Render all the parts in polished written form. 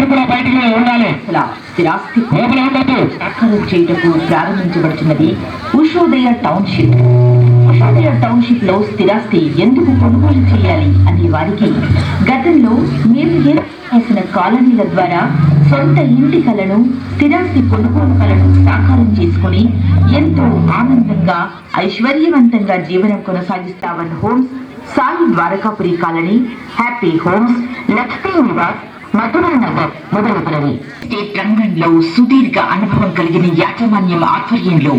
ఎవరు కూడా బయటికి ఉండాలి. స్థిరాస్తి సాకారం చేయటకు ప్రారంభించబడుతున్నది ఉషోదయ టౌన్షిప్. ఉషోదయ టౌన్షిప్ లో స్థిరాస్తి ఎందుకు కొనుగోలు చేయాలి అనే వారికి గతంలో మేము చేసిన కాలనీల ద్వారా సొంత ఇంటి కలను, స్థిరాస్తి కొనుగోలు కలను సాకారం చేసుకుని ఎంతో ఆనందంగా ఐశ్వర్యవంతంగా జీవనం కొనసాగిస్తామని homes, Sai Dwarakapuri colony, happy homes, Lakshmi Nivas, Madhura Nagar మొదలగునవి. స్టేట్ రంగంలో సుదీర్ఘ అనుభవం కలిగిన యాజమాన్యం ఆధ్వర్యంలో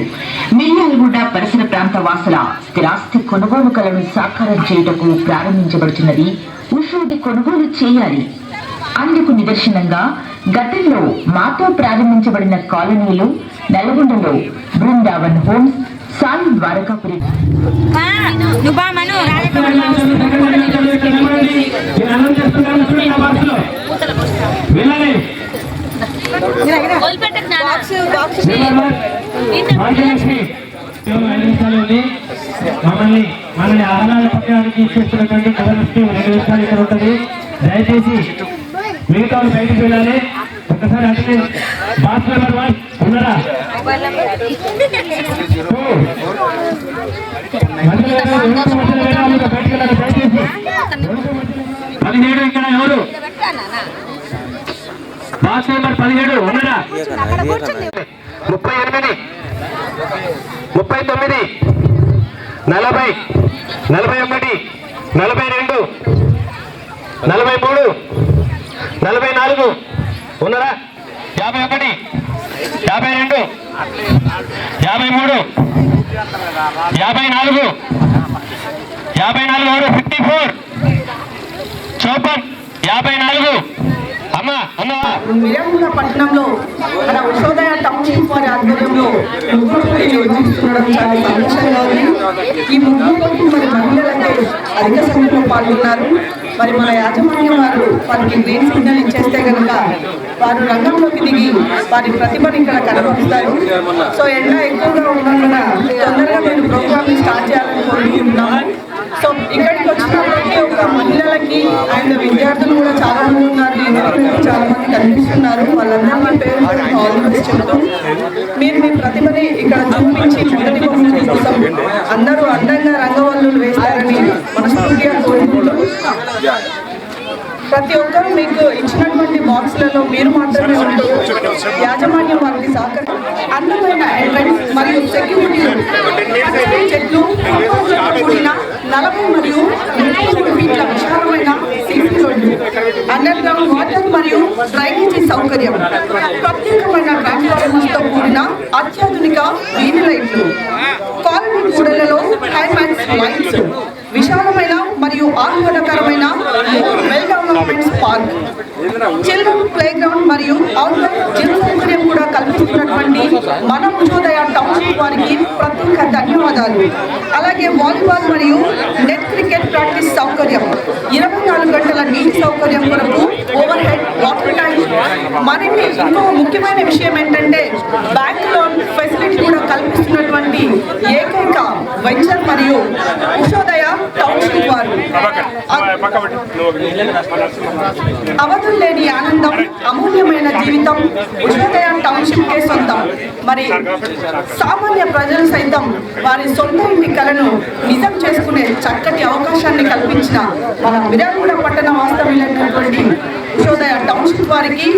మిర్యాలగూడ పరిసర ప్రాంత వాసుల స్థిరాస్తి కొనుగోలు కలను సాకారం చేయుటకు ప్రారంభించబడుతున్నది ఉషోది కొనుగోలు చేయాలి. అందుకు నిదర్శనంగా గతంలో మాతో ప్రారంభించబడిన కాలనీలు నల్గొండలో బృందావన్ హోమ్స్, సాయి ద్వారకాపురి. మనల్ని ఆహ్లాద పక్కడానికి ఇచ్చేస్తున్నటువంటి గవర్నమెంట్ 2 నిమిషాలు ఇక్కడ ఉంటుంది. దయచేసి మిగతా బయటకు వెళ్ళాలి. ఒకసారి అంటే బాక్స్ నెంబర్ 1 ఉన్నారా? 17 ఇక్కడ ఎవరు? బాక్స్ నెంబర్ 17 ఉన్నారా? 38, 39, 40, 40, 41, 42, 43, 44 ఉన్నారా? 51, 52, 53, 54, 54 54, చౌపన్ 54. అమ్మా అమ్మా మిర్యాలగూడ పట్టణంలో మన ఉషోదయ టౌన్షిప్ వారి ఆధ్వర్యంలో నిర్వహిస్తుండడం చాలా సంతోషంగా ఉంది. ఈ ముగ్గురు మరి మహిళలంటే అధిక సంఖ్యలో పాల్గొన్నారు. మరి మన యాజమాన్యం వారికి గ్రీన్ సిగ్నల్ ఇచ్చేస్తే కనుక వారు రంగంలోకి దిగి వారి ప్రతిభను ఇక్కడ కనబరుస్తారు. సో ఎండ ఎక్కువగా ఉన్నందున తొందరగా మేము ప్రోగ్రామ్ స్టార్ట్ చేయాలని కోరుకుంటున్నాము. సో ఇక్కడికి వచ్చిన ప్రతి ఒక్క మహిళలకి అండ్ విద్యార్థులు కూడా చాలా మంది ఉన్నారు, చాలా మంది కనిపిస్తున్నారు. వాళ్ళందరినీ పేరు ఆల్మోస్ట్ చెప్తూ మీరు మీ ప్రతిభని ఇక్కడ చూపించి మొదటి బహుమతి కోసం అందరూ అందంగా రంగవల్లులు వేస్తారని మనస్ఫూర్తిగా కోరుకుంటూ ప్రతి ఒక్కరూ మీకు ఇచ్చినటువంటి బాక్సులలో మీరు మాత్రమే ఉంటూ యాజమాన్యం వారికి సహకరి అందమైన ఎంట్రన్స్ మరియు సెక్యూరిటీ చెట్లు కూడిన 40 మరియు 30 ఫీట్ల విశాలమైన సీసీ రోడ్లు, అండర్ గ్రౌండ్ వాటర్ మరియు డ్రైనేజీ సౌకర్యం, ప్రత్యేకమైన ట్రాన్స్ఫార్మర్స్తో కూడిన అత్యాధునిక వీధి లైట్లు, కాలనీ కూడళ్లలో హైమాక్స్ లైట్స్, విశాలమైన మరియు ఆహ్లాదకరమైన well developments park, children play ground మరియు అవుట్డోర్ జిమ్ సౌకర్యం కూడా కల్పిస్తున్నటువంటి మన ఉషోదయ టౌన్షిప్ వారికి ప్రత్యేక ధన్యవాదాలు. అలాగే వాలీబాల్ మరియు నెట్ క్రికెట్ ప్రాక్టీస్ సౌకర్యం, 24 గంటల నీటి సౌకర్యం కొరకు ఓవర్ హెడ్ వాటర్ ట్యాంక్, మరిన్ని ఇంకో ముఖ్యమైన విషయం ఏంటంటే బ్యాంక్ లోన్ ఫెసిలిటీ కూడా కల్పిస్తున్నటువంటి ఏకైక వెంచర్ మరియు ఉషోదయ టౌన్షిప్ వారు. అవధులు లేని ఆనందం, అమూల్యమైన జీవితం ఉషోదయ టౌన్షిప్ కే సొంతం. మరి సామాన్య ప్రజలు సైతం వారి సొంత ఇంటి కలను నిజం చేసుకునే చక్కటి అవకాశాన్ని కల్పించిన మన మిర్యాలగూడ పట్టణ వాస్తవ్యులైనటువంటి ఉషోదయ టౌన్షిప్ వారికి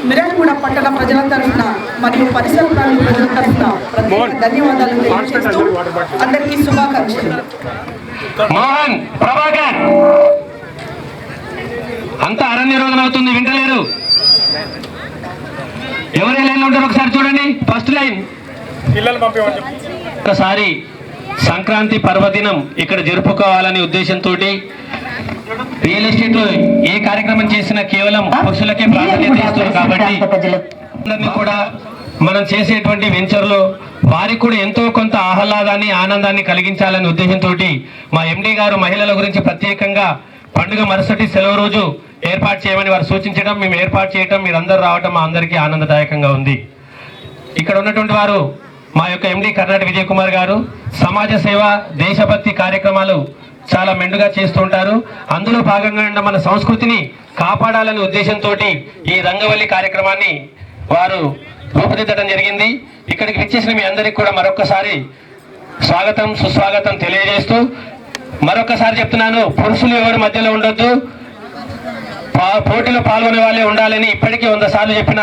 మిర్యాలగూడ పట్టణ ప్రజల తరఫున మరియు పరిసర ప్రాంత ప్రజల తరఫున ప్రత్యేక ధన్యవాదాలు తెలియజేస్తూ అందరికీ శుభాకాంక్షలు. మోహన్ ప్రభాకర్ అంతా అరణ్య రోగం అవుతుంది, వింటలేరు. ఎవరే లైన్లో ఉంటారు ఒకసారి చూడండి. First line. ఒకసారి సంక్రాంతి పర్వదినం ఇక్కడ జరుపుకోవాలనే ఉద్దేశంతో రియల్ ఎస్టేట్ లో ఏ కార్యక్రమం చేసినా కేవలం పక్షులకే ప్రాధాన్యత ఇస్తారు. కాబట్టి అందరినీ కూడా మనం చేసేటువంటి వెంచర్లో వారికి కూడా ఎంతో కొంత ఆహ్లాదాన్ని, ఆనందాన్ని కలిగించాలనే ఉద్దేశంతో మా ఎండి గారు మహిళల గురించి ప్రత్యేకంగా పండుగ మరుసటి సెలవు రోజు ఏర్పాటు చేయమని వారు సూచించడం, మేము ఏర్పాటు చేయడం, మీరందరూ రావటం మా అందరికీ ఆనందదాయకంగా ఉంది. ఇక్కడ ఉన్నటువంటి వారు మా యొక్క ఎండి కర్ణాటి విజయ్ కుమార్ గారు సమాజ సేవ, దేశభక్తి కార్యక్రమాలు చాలా మెండుగా చేస్తుంటారు. అందులో భాగంగా మన సంస్కృతిని కాపాడాలనే ఉద్దేశంతో ఈ రంగవల్లి కార్యక్రమాన్ని వారు రూపుదిద్దడం జరిగింది. ఇక్కడికి విచ్చేసిన మీ అందరికీ కూడా మరొకసారి స్వాగతం సుస్వాగతం తెలియజేస్తూ మరొకసారి చెప్తున్నాను, పురుషులు ఎవరు మధ్యలో ఉండొద్దు, పోటీలో పాల్గొనే వాళ్ళే ఉండాలని ఇప్పటికీ 100 సార్లు చెప్పిన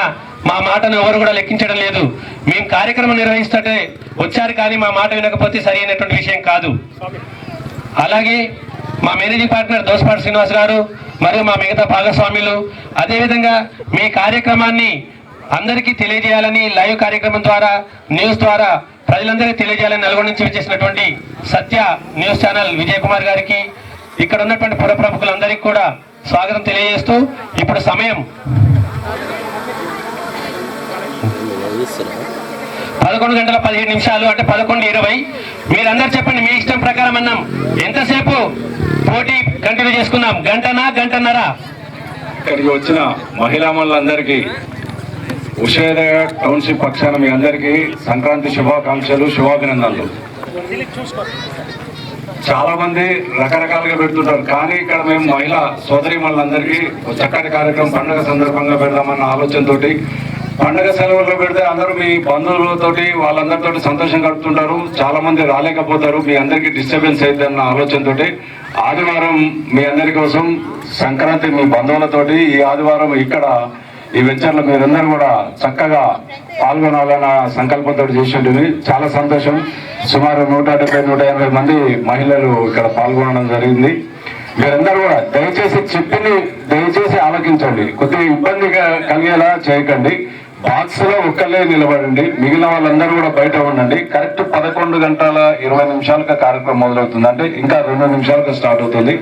మా మాటను ఎవరు కూడా లెక్కించడం లేదు. మేము కార్యక్రమం నిర్వహిస్తుంటే వచ్చారు కానీ మా మాట వినకపోతే సరి అయినటువంటి విషయం కాదు. అలాగే మా మేనేజింగ్ పార్ట్నర్ దోసపాటి శ్రీనివాస్ గారు మరియు మా మిగతా భాగస్వాములు అదేవిధంగా మీ కార్యక్రమాన్ని అందరికీ తెలియజేయాలని లైవ్ కార్యక్రమం ద్వారా న్యూస్ ద్వారా ప్రజలందరికీ తెలియజేయాలని నల్గొండ నుంచి వచ్చేసినటువంటి సత్య న్యూస్ ఛానల్ విజయ్ కుమార్ గారికి, ఇక్కడ ఉన్నటువంటి పుర ప్రముఖులందరికీ కూడా స్వాగతం తెలియజేస్తూ ఇప్పుడు సమయం 11:17 అంటే 11:20. మీరందరూ చెప్పండి, మీ ఇష్టం ప్రకారం అన్నాం. ఎంతసేపు పోటీ కంటిన్యూ చేసుకున్నాం? గంటన్నర. ఇక్కడికి వచ్చిన మహిళా మనులందరికీ ఉషోదయ టౌన్షిప్ పక్షాన మీ అందరికీ సంక్రాంతి శుభాకాంక్షలు, శుభాభినందనలు. చాలా మంది రకరకాలుగా పెడుతుంటారు, కానీ ఇక్కడ మేము మహిళా సోదరి మనులందరికీ చక్కటి కార్యక్రమం పండుగ సందర్భంగా పెడదామన్న ఆలోచనతోటి, పండుగ సెలవుల్లో పెడితే అందరూ మీ బంధువులతోటి వాళ్ళందరితోటి సంతోషం గడుపుతుంటారు, చాలా మంది రాలేకపోతారు, మీ అందరికీ డిస్టర్బెన్స్ అవుతుందన్న ఆలోచనతోటి ఆదివారం మీ అందరి కోసం సంక్రాంతి మీ బంధువులతోటి ఈ ఆదివారం ఇక్కడ ఈ వెంచర్లో మీరందరూ కూడా చక్కగా పాల్గొనాలన్న సంకల్పంతో చేసి ఉంటుంది. చాలా సంతోషం. సుమారు 170-180 మంది మహిళలు ఇక్కడ పాల్గొనడం జరిగింది. మీరందరూ కూడా దయచేసి ఆలోచించండి, కొద్దిగా ఇబ్బందిగా కలిగేలా చేయకండి. బాక్స్ లో ఒక్కలే నిలబడండి, మిగిలిన వాళ్ళందరూ కూడా బయట ఉండండి. కరెక్ట్ 11:20 కార్యక్రమం మొదలవుతుంది, అంటే ఇంకా 2 నిమిషాలకు స్టార్ట్ అవుతుంది.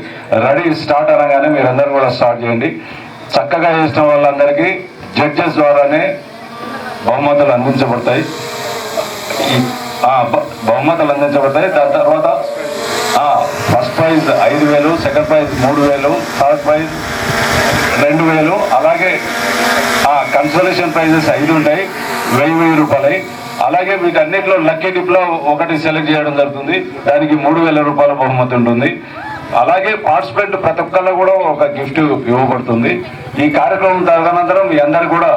రెడీ స్టార్ట్ అనగానే మీరందరూ కూడా స్టార్ట్ చేయండి. చక్కగా చేసిన వాళ్ళందరికీ జడ్జెస్ ద్వారానే బహుమతులు అందించబడతాయి. దాని తర్వాత first prize 5,000, second prize 3,000, third prize 2,000, అలాగే కన్సోలేషన్ ప్రైజెస్ 5 ఉంటాయి, 1,000 రూపాయలు. అలాగే వీటన్నిటిలో లక్కీ డిప్లో ఒకటి సెలెక్ట్ చేయడం జరుగుతుంది, దానికి 3,000 రూపాయల బహుమతి ఉంటుంది. అలాగే పార్టిసిపెంట్ ప్రతి ఒక్కళ్ళు కూడా ఒక గిఫ్ట్ ఇవ్వబడుతుంది. ఈ కార్యక్రమం తదనంతరం మీ అందరు కూడా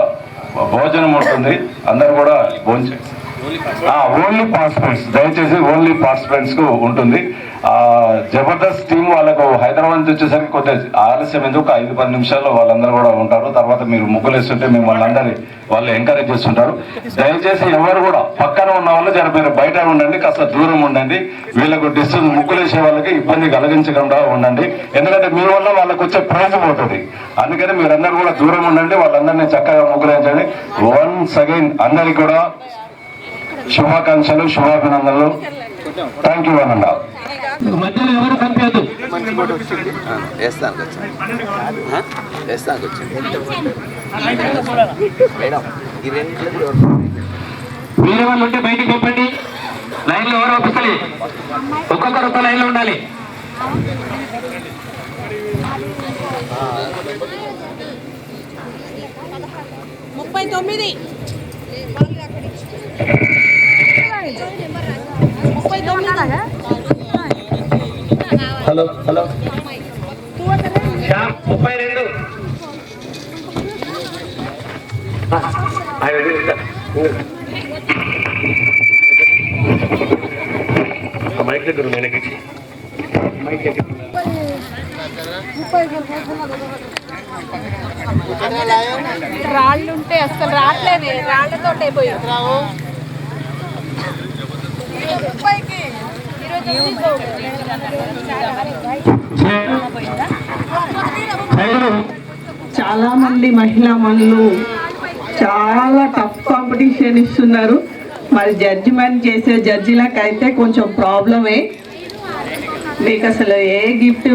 భోజనం ఉంటుంది, అందరు కూడా భోజనం ఓన్లీ పార్టిసిపెంట్స్, దయచేసి ఓన్లీ పార్టిసిపెంట్స్ కు ఉంటుంది. జబర్దస్త్ టీం వాళ్ళకు హైదరాబాద్ నుంచి వచ్చేసరికి కొద్దిగా ఆలస్యం, ఎందుకు 5-10 నిమిషాల్లో వాళ్ళందరూ కూడా ఉంటారు. తర్వాత మీరు ముగ్గులు వేస్తుంటే మిమ్మల్ని అందరి వాళ్ళు ఎంకరేజ్ చేస్తుంటారు. దయచేసి ఎవరు కూడా పక్కన ఉన్న వాళ్ళు జర మీరు బయట ఉండండి, కాస్త దూరం ఉండండి. వీళ్ళకు డిస్టెన్స్ ముగ్గులు వేసే వాళ్ళకి ఇబ్బంది కలిగించకుండా ఉండండి, ఎందుకంటే మీ వల్ల వాళ్ళకు వచ్చే ప్రైజ్ పోతుంది. అందుకని మీరందరూ కూడా దూరం ఉండండి, వాళ్ళందరినీ చక్కగా ముగ్గులు వేయించండి. వన్స్ అగైన్ అందరికి కూడా శుభాకాంక్షలు, శుభాభినందనలు. థ్యాంక్ యూ అనండి. మధ్యలో ఎవరు పంపేద్దు. వేరే వాళ్ళు ఉంటే బయటికి పంపండి. లైన్లో ఎవరు పంపిస్తలే, ఒక్కొక్కరు ఒక్క లైన్లో ఉండాలి. హలో 32 మైక్ దగ్గర వెనక్కి మైక్ దగ్గర రాళ్ళు ఉంటే అసలు రావట్లేదు, రాళ్లతో అయిపోయారు. చాలా మంది మహిళా మనులు చాలా టఫ్ కాంపిటీషన్ ఇస్తున్నారు. మరి జడ్జిమెంట్ చేసే జడ్జిలకైతే కొంచెం ప్రాబ్లమే. మీకు అసలు ఏ గిఫ్ట్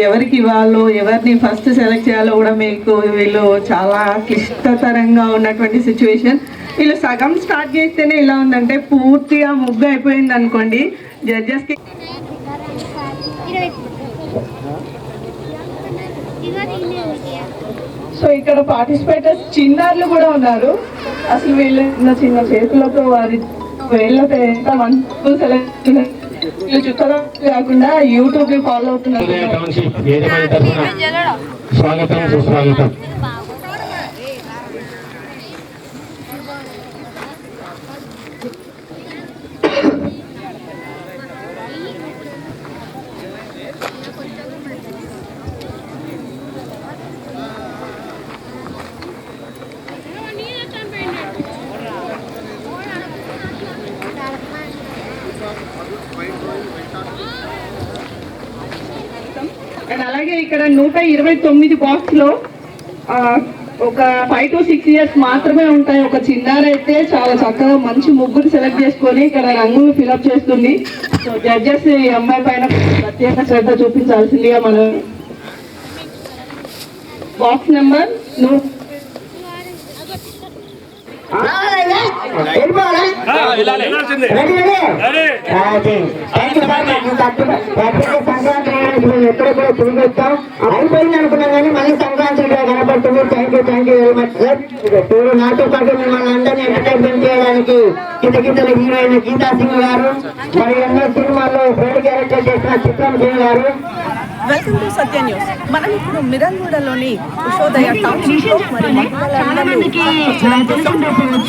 ఎవరికి ఇవ్వాలో, ఎవరిని ఫస్ట్ సెలెక్ట్ చేయాలో కూడా మీకు వీళ్ళు చాలా క్లిష్టతరంగా ఉన్నటువంటి సిచ్యువేషన్. వీళ్ళు సగం స్టార్ట్ చేస్తేనే ఇలా ఉందంటే పూర్తిగా ముగ్గు అయిపోయింది అనుకోండి జడ్జెస్కి. సో ఇక్కడ పార్టిసిపేటర్స్ చిన్నారులు కూడా ఉన్నారు. అసలు వీళ్ళు చిన్న చేతులతో వారి వేళ్ళతో ఎంత మంచి సెలెక్ట్ వీళ్ళు చుక్కగా కాకుండా యూట్యూబ్ ఫాలో అవుతున్నారు. ఉదయ టౌన్షిప్ యాజమాన్య తరఫున స్వాగతం సుస్వాగతం. అండ్ అలాగే ఇక్కడ 129 బాక్స్ లో ఒక 5 to 6 ఇయర్స్ మాత్రమే ఉంటాయి. ఒక చిన్నారైతే చాలా చక్కగా మంచి ముగ్గురు సెలెక్ట్ చేసుకొని ఇక్కడ రంగులు ఫిల్అప్ చేస్తుంది. సో జడ్జెస్ ఈ అమ్మాయి పైన ప్రత్యేక శ్రద్ధ చూపించాల్సిందిగా మనం. బాక్స్ నెంబర్ ఎక్కడ కూడా తిరిగి వచ్చాం అయిపోయింది అనుకున్నాం కానీ మళ్ళీ సంక్రాంతి కనపడుతుంది. Thank you very much sir. ఇప్పుడు నాతో పాటు మిమ్మల్ని అందరినీ ఎంటర్టైన్మెంట్ చేయడానికి కింద హీరోయిన్ గీతా సింగ్ గారు, మరి ఎన్నో సినిమాల్లో ఫ్రెండ్ క్యారెక్టర్ చేసిన చిత్రం సింగ్ గారు. Welcome to Satya news. మనం ఇప్పుడు మిరంగూడలోని ఉషోదయ టౌన్షిప్ లో మరి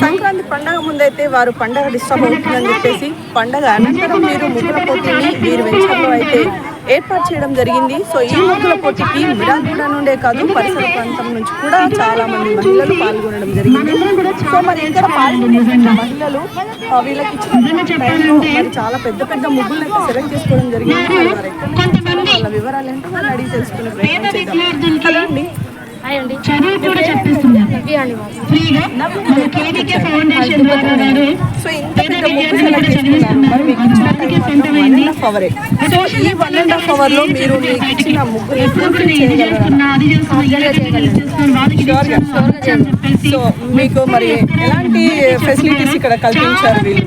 సంక్రాంతి పండగ ముందైతే వారు పండగ డిస్టర్బ్ అవుతుందని చెప్పేసి పండగ అనంతరం మీరు ముగ్గుల పోటీని వీరు వెంచర్లో అయితే ఏర్పాటు చేయడం జరిగింది. సో ఈ ముగ్గుల పోటీకి మిరాగూడ నుండే కాదు పరిసర ప్రాంతం నుంచి కూడా చాలా మంది మహిళలు పాల్గొనడం జరిగింది. సో మరి ఇక్కడ పాల్గొనే మహిళలు వీళ్ళకి ఇచ్చిన టైంలో మరి చాలా పెద్ద ముగ్గులు అయితే సెలెక్ట్ చేసుకోవడం జరిగింది. వారు ఎక్కడ వాళ్ళ వివరాలు ఏంటో వాళ్ళు అడిగి తెలుసుకునే ప్రయత్నం చేద్దాం. హలో అండి. సో ఇంత పెద్ద ముగ్గు సెలెక్ట్ చేసుకున్నారు. మరి మీకు ఇచ్చిన టైం మాత్రం 1.5 hour. సో ఈ 1.5 hour లో మీరు మీకు ఇచ్చిన ముగ్గుని పూర్తి చేయగలరా? సో మీకు మరి ఎలాంటి ఫెసిలిటీస్ ఇక్కడ కల్పించారు వీళ్ళు?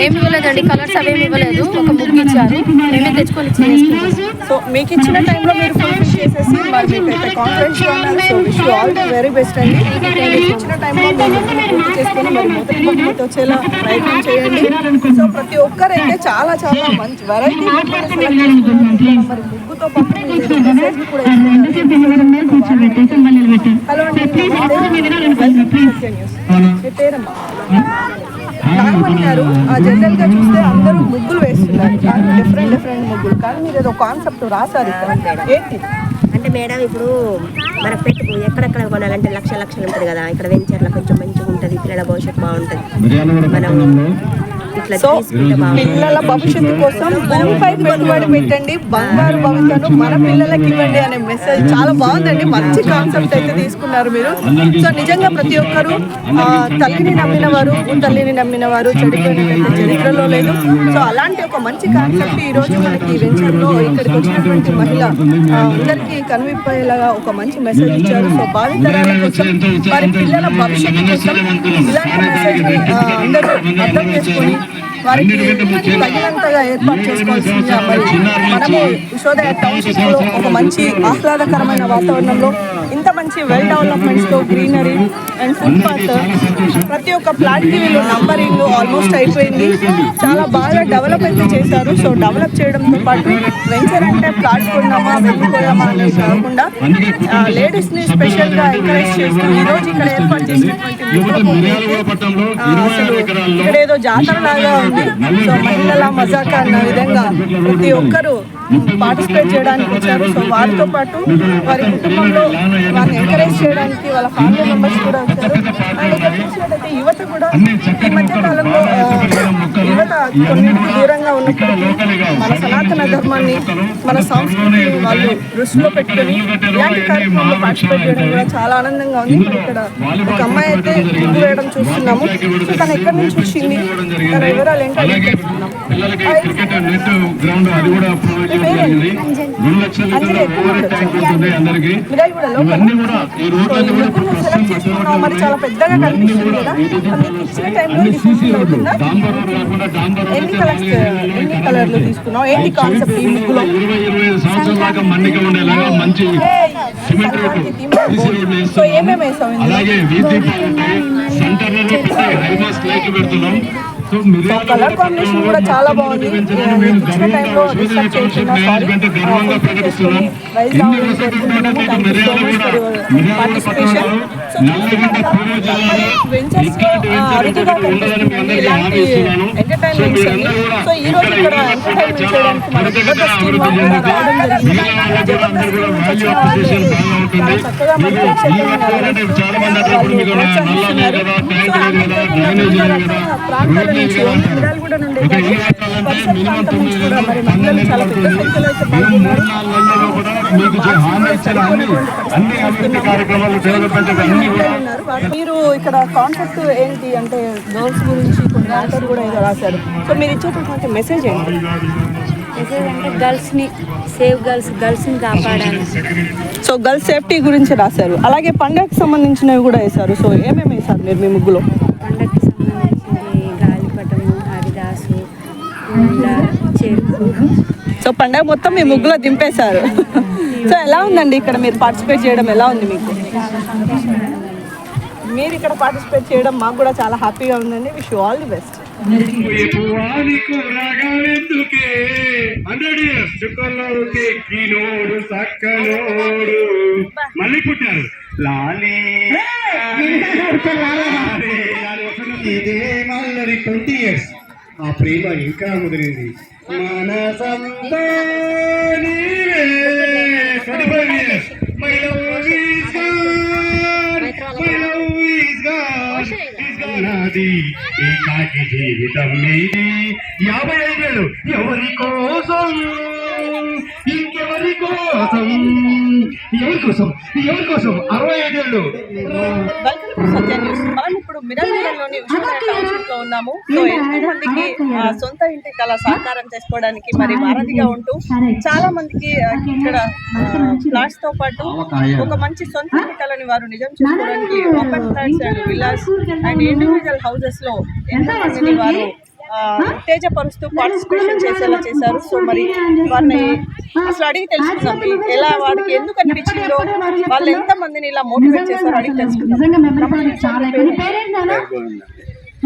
ఏమి ఇవ్వలేదండి, కలర్స్ అవేమి ఇవ్వలేదు, ఒక ముగ్గు ఇచ్చారు, మేమే తెచ్చుకొని చేసుకుంటాం. సో మీకు ఇచ్చిన టైంలో మీరు ఫుల్ఫిల్ చేసేసి మరి మీకైతే కాన్ఫిడెన్స్ ఉన్నారు. So wish you all the very best అండి. మీకు ఇచ్చిన టైంలో మీ ముగ్గులు పూర్తి చేసుకొని మరి మొదటి బహుమతి వచ్చేలా ప్రయత్నం చేయండి. సో ప్రతి ఒక్కరైతే చాలా మంచి వెరైటీ మరి ముగ్గుతో పాటు మెసేజ్ కూడా హలో అండి. పేరమ్మా నాగమణి గారు. జనరల్ గా చూస్తే అందరూ ముగ్గులు వేస్తున్నారు, కానీ డిఫరెంట్ ముగ్గులు, కానీ మీరు ఏదో కాన్సెప్ట్ రాశారు ఇక్కడ. ఏంటి అంటే మేడం, ఇప్పుడు మనకు పెట్టుకు ఎక్కడెక్కడ కొనాలంటే లక్షలు ఉంటుంది కదా, ఇక్కడ వెంచర్లో కొంచెం మంచిగా ఉంటుంది, పిల్లల భవిష్యత్తు బాగుంటుంది. మనం ఇట్లా సో పిల్లల భవిష్యత్తు కోసం భూమిపై పెట్టుబడి పెట్టండి, బంగారు భవిష్యత్తు మన పిల్లలకి ఇవ్వండి అనే మెసేజ్ చాలా బాగుందండి. మంచి కాన్సెప్ట్ అయితే తీసుకున్నారు మీరు. సో నిజంగా ప్రతి ఒక్కరు తల్లిని నమ్మిన వారు చెడిపోయినట్టు చరిత్రలో లేదు. సో అలాంటి ఒక మంచి కాన్సెప్ట్ ఈ రోజు మనకి వెంచర్లో ఇక్కడికి వచ్చినటువంటి మహిళ అందరికీ కనువిప్పేలాగా ఒక మంచి మెసేజ్ ఇచ్చారు. సో భావితరాల కోసం వారి పిల్లల భవిష్యత్తు కోసం ఇలాంటి మెసేజ్ అందరూ అర్థం చేసుకొని వారికి తగినంతగా ఏర్పాటు చేసుకోవాల్సిందిగా మరి మనము ఉషోదయ టౌన్షిప్ లో ఒక మంచి ఆహ్లాదకరమైన వాతావరణంలో ఇంత మంచి వెల్ డెవలప్మెంట్స్ తో గ్రీనరీ అండ్ ఫుడ్ పాత్ ప్రతి ఒక్క ప్లాట్ కి వీళ్ళు నంబరింగ్ ఆల్మోస్ట్ అయిపోయింది. చాలా బాగా డెవలప్ అయితే చేశారు. సో డెవలప్ చేయడంతో పాటు వెంచర్ అంటే ప్లాట్ కొన్నామా వెళ్ళిపోయామా అనేది కాకుండా లేడీస్ ని స్పెషల్ గా ఎంకరేజ్ చేస్తూ ఈ రోజు ఇక్కడ ఏర్పాటు చేసినటువంటి ఇక్కడ ఏదో జాతర లాగా ఉంది. సో మహిళల మజాకా అన్న విధంగా ప్రతి ఒక్కరు పార్టిసిపేట్ చేయడానికి వచ్చారు. సో వారితో పాటు వారి కుటుంబంలో వారిని ఎంకరేజ్ చేయడానికి వాళ్ళ ఫ్యామిలీ మెంబర్స్ కూడా వచ్చారు. అండ్ ఇక్కడ చూసినట్టయితే యువత కూడా ఈ మధ్య కాలంలో యువత కొన్నింటికి దూరంగా ఉన్నప్పటికీ మన సనాతన ధర్మాన్ని మన సంస్కృతిని వాళ్ళు దృష్టిలో పెట్టుకొని ఇలాంటి కార్యక్రమంలో పార్టిసిపేట్ చేయడం కూడా చాలా ఆనందంగా ఉంది. ఇక్కడ ఒక అమ్మాయి అయితే ముగ్గు వేయడం చూస్తున్నాము. సో తను ఎక్కడి నుంచి వచ్చింది, తన వివరాలు ఏంటో తెలుసుకున్నాం. మరి చాలా పెద్దగా కనిపిస్తుంది కదా, ఇచ్చిన టైంలో ఎన్ని కలర్లు తీసుకున్నావు, ఏంటి కాన్సెప్ట్ ఈ ముగ్గులో? సో ఏమేమి వేసావు? సో కలర్ కాంబినేషన్ కూడా చాలా బాగుంది. ఇచ్చిన టైంలో డిస్టర్బ్ చేయకుండా సారీ చేసుకొని వైజ్ రావాలని కోరుకుంటున్నాము. Thank you so much for your participation. వెంచర్స్లో అరుదుగా కనిపిస్తుంది ఇలాంటి ఎంటర్టైన్మెంట్స్ అన్ని. సో ఈ రోజు ఇక్కడ ఎంటర్టైన్మెంట్ చేయడానికి మన జబర్దస్త్ టీమ్ వాళ్ళు కూడా రావడం జరిగింది. జబర్దస్త్ టీం నుంచి వచ్చిన వాళ్ళు చాలా చక్కగా మనకి ప్రాంతాల నుంచి మిరాలగూడ నుండి పరిసర ప్రాంతం నుంచి కూడా మరి మహిళలు చాలా పెద్ద సంఖ్యలో అయితే పాల్గొన్నారు. మీరు ఇక్కడ కాన్సెప్ట్ ఏంటి అంటే గర్ల్స్ గురించి కొన్ని ఆన్సర్ కూడా ఏదో రాశారు. సో మీరు ఇచ్చేటటువంటి మెసేజ్ ఏంటి? మెసేజ్ అంటే గర్ల్స్ని సేవ్ గర్ల్స్ని కాపాడాలి. సో గర్ల్స్ సేఫ్టీ గురించి రాశారు. అలాగే పండగకి సంబంధించినవి కూడా వేశారు. సో ఏమేమి వేశారు మీరు మీ ముగ్గులో? పండగకి సంబంధించింది గాలిపటము, హరిదాసు, చెరుకు. సో పండగ మొత్తం మీ ముగ్గులో దింపేశారు. సో ఎలా ఉందండి ఇక్కడ మీరు పార్టిసిపేట్ చేయడం? ఎలా ఉంది మీకు? మీరు ఇక్కడ పార్టిసిపేట్ చేయడం మాకు కూడా చాలా హ్యాపీగా ఉందండి. Wish you all the best. మళ్ళీ పుట్టారు ఇదే మళ్ళీ 20 years ఆ ప్రేమ ఇంకా ముదిరింది. మన ఏకాకి జీవితం నీది. 55 ఏళ్ళు ఎవరి కోసం, ఇంకెవరి కోసం, ఎవరి కోసం, ఎవరి కోసం 65 ఏళ్ళు. మనం ఇప్పుడు మిరాలగూడలోని ఉషోదయ టౌన్షిప్ లో ఉన్నాము. సో ఎంతో మందికి సొంత ఇంటి కళ సాకారం చేసుకోవడానికి మరి వారధిగా ఉంటూ చాలా మందికి ఇక్కడ ఫ్లాట్స్ తో పాటు ఒక మంచి సొంత ఇంటి కళని వారు నిజం చేసుకోవడానికి open flats and villas and individual houses లో ఎంతో మందిని వారు ఉత్తేజపరుస్తూ పార్టిసిపేషన్ చేసేలా చేశారు. సో మరి వారిని అసలు అడిగి తెలుసుకుందాం ఎలా వాడికి ఎందుకు అనిపించిందో, వాళ్ళు ఎంత మందిని ఇలా మోటివేట్ చేశారో అడిగి తెలుసుకుందాం.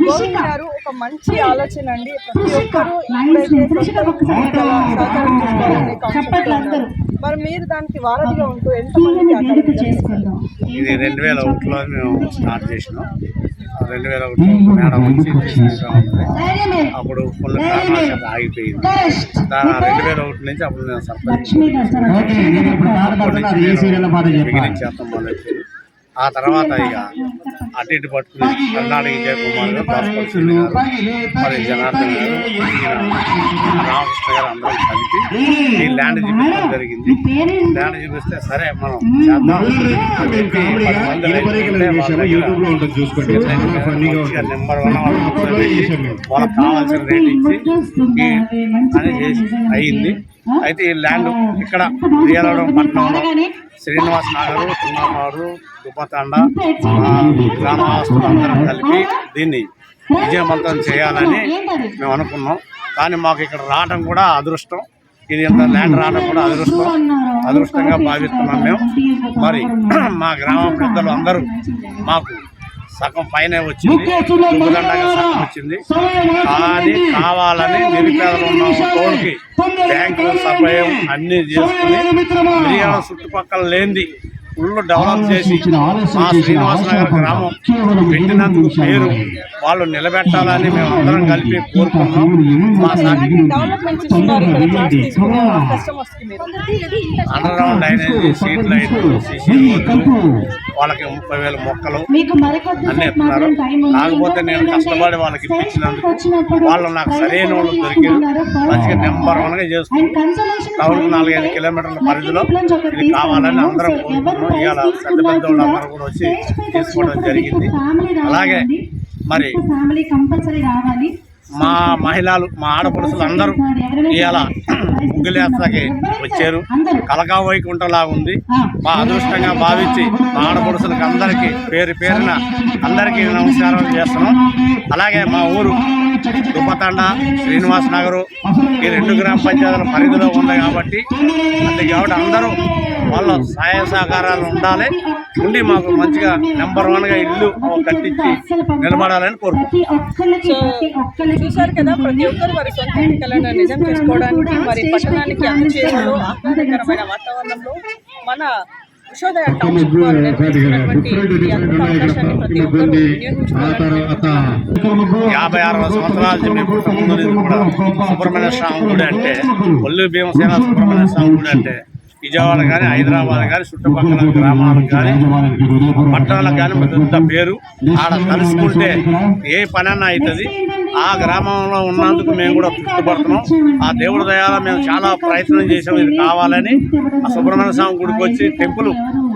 గోవింద్ గారు, ఒక మంచి ఆలోచన అండి. ప్రతి ఒక్కరూ మరి మీరు దానికి వారధిగా ఉంటూ ఎంత ఇది 2001లో మేము స్టార్ట్ చేసినాం. 2001లో మేడం వచ్చి అప్పుడు కొన్ని కారణాల చేత ఆగిపోయింది. 2001 నుంచి అప్పుడు నేను సర్పంచ్ బిగినింగ్ చేస్తాం మొదలెట్టి. ఆ తర్వాత ఇక అటు ఇటు పట్టుకుని కర్ణాటక జయకుమార్ గారు, దాసపల్లి గారు, మరి జనార్దన్ గారు, రామకృష్ణ గారు అందరం కలిపి ఈ ల్యాండ్ చూపించడం జరిగింది. ల్యాండ్ చూపిస్తే సరే మనం చేద్దాం నెంబర్ 1 వాళ్ళకి కావాల్సిన రేట్ ఇచ్చి అని చేసి అయ్యింది. అయితే ఈ ల్యాండ్ ఇక్కడ రియలవరం పట్టణంలో శ్రీనివాస్ నగరు, తున్నమారు, దుబ్బతండ గ్రామవాసులు అందరం కలిపి దీన్ని విజయవంతం చేయాలని మేము అనుకున్నాం. కానీ మాకు ఇక్కడ రావడం కూడా అదృష్టం. ఇది ఇంత ల్యాండ్ రావడం కూడా అదృష్టంగా భావిస్తున్నాం మేము. మరి మా గ్రామ పెద్దలు అందరూ మాకు సగం పైన వచ్చింది, దుబ్బదండగా సగం వచ్చింది. కానీ కావాలని నిరుపేదలు ఉన్న తోడుకి బ్యాంకులు సహాయం అన్నీ చేసుకుని మిరియాల చుట్టుపక్కల లేనిది ఫుల్ డెవలప్ చేసి మా శ్రీనివాస నగర్ గ్రామం పెట్టినందుకు పేరు వాళ్ళు నిలబెట్టాలని మేము అందరం కలిపి కోరుకున్నాం. మా అండర్ గ్రౌండ్ డ్రైనేజీ, స్ట్రీట్ లైట్లు, సీసీ రోడ్లు, వాళ్ళకి 30,000 మొక్కలు అన్నీ ఇస్తున్నారు. కాకపోతే నేను కష్టపడి వాళ్ళకి ఇప్పించినందుకు వాళ్ళు నాకు సరైన వాళ్ళు దొరికారు. మంచిగా నెంబర్ 1గా చేసుకుని టౌన్కి 4-5 కిలోమీటర్ల పరిధిలో ఇది కావాలని అందరం కోరుకున్నాం. ఇవాళ పెద్ద పెద్ద వాళ్ళు అందరూ కూడా వచ్చి తీసుకోవడం జరిగింది. అలాగే మరి మా మహిళలు, మా ఆడపడుచులు అందరూ ఇవాళ ముగ్గులేస్తాకి వచ్చారు. కలకా వైకుంఠలా ఉంది. మా అదృష్టంగా భావించి మా ఆడపడుచులకు అందరికీ పేరు పేరున అందరికీ నమస్కారాలు చేస్తున్నాం. అలాగే మా ఊరు దుబ్బతండ, శ్రీనివాస్ నగరు ఈ 2 గ్రామ పంచాయతీల పరిధిలో ఉంది కాబట్టి అందరూ వాళ్ళ సహాయ సహకారాలు ఉండాలి. ఉండి మాకు మంచిగా నెంబర్ 1గా ఇల్లు కట్టించి నిలబడాలని కోరుకుంటున్నాం. చూశారు కదా, ప్రతి ఒక్కరు వారి సొంత ఎన్నికలను నిజం చేసుకోవడానికి మరి పట్టణానికి అందజేయడంలో ఆహ్లాదకరమైన వాతావరణంలో మన ఉషోదయ టౌన్షిప్ వారు నిర్వహిస్తున్నటువంటి ఈ అద్భుత అవకాశాన్ని ప్రతి ఒక్కరూ వినియోగించుకోవాలని 56వ సంవత్సరాలు మేము ముందు నుంచి కూడా సుబ్రహ్మణ్య స్వామి గుడి అంటే ఒల్లు భీమసేన సుబ్రహ్మణ్య స్వామి గుడి అంటే విజయవాడ కానీ హైదరాబాద్ కానీ చుట్టుపక్కల గ్రామాలకు కానీ పట్టణాలకు కానీ పెద్ద పేరు. ఆడ కలుసుకుంటే ఏ పనన్నా అవుతుంది. ఆ గ్రామంలో ఉన్నందుకు మేము కూడా తృప్తిపడుతున్నాం. ఆ దేవుడి దయాల మేము చాలా ప్రయత్నం చేసాం ఇది కావాలని. ఆ సుబ్రహ్మణ్య స్వామి గుడికి వచ్చి టెంపుల్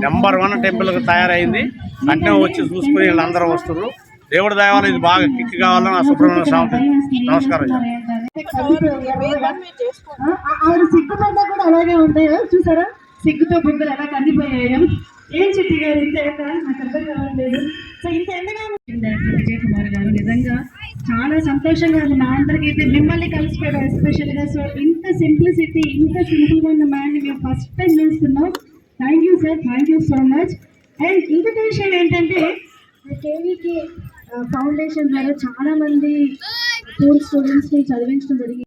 నెంబర్ 1 టెంపుల్కి తయారైంది. వెంటనే వచ్చి చూసుకుని వీళ్ళందరూ వస్తున్నారు. దేవుడి దయాలు ఇది బాగా కిక్ కావాలని ఆ సుబ్రహ్మణ్య స్వామికి నమస్కారం. ఆవిడ సిగ్గుపడ్డా కూడా అలాగే ఉంటాయో చూసారా, సిగ్గుతో బుగ్గలు ఎలా కందిపోయాయో. ఏం చిట్టి గారు ఇంత ఎండ నాకు అర్థం కావట్లేదు. సో ఇంత ఎండగా విజయ్ కుమార్ గారు నిజంగా చాలా సంతోషంగా ఉంది మా అందరికైతే మిమ్మల్ని కలిసిపోయారు ఎస్పెషల్గా. సో ఇంత సింప్లిసిటీ, ఇంత సింపుల్గా ఉన్న మ్యాన్ని మేము ఫస్ట్ టైం చూస్తున్నాం. Thank you sir, thank you so much. And ఇంకొక విషయం ఏంటంటే కేవీకే ఫౌండేషన్ ద్వారా చాలా మంది స్కూల్ స్టూడెంట్స్ని చదివించడం జరిగింది.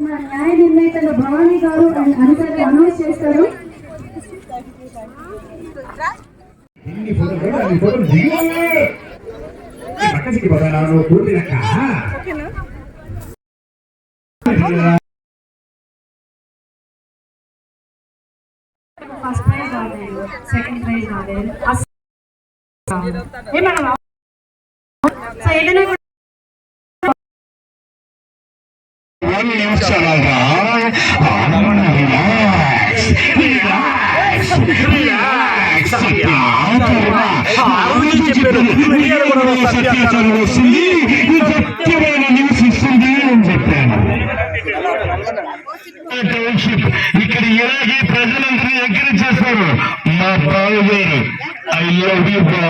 మన న్యాయ నిర్ణేతలు భవానీ గారు అండ్ అధికారులు అనౌన్స్ చేస్తారు. ఫస్ట్ ప్రైజ్ రాలేదు, సెకండ్ ప్రైజ్ రాలేదు. సో ఏదైనా ఇక్కడ ఇలాగే ప్రజలంతా ఎంకరేజ్ చేస్తారు. మా బాబు గారు ఐ లవ్ యూ బా,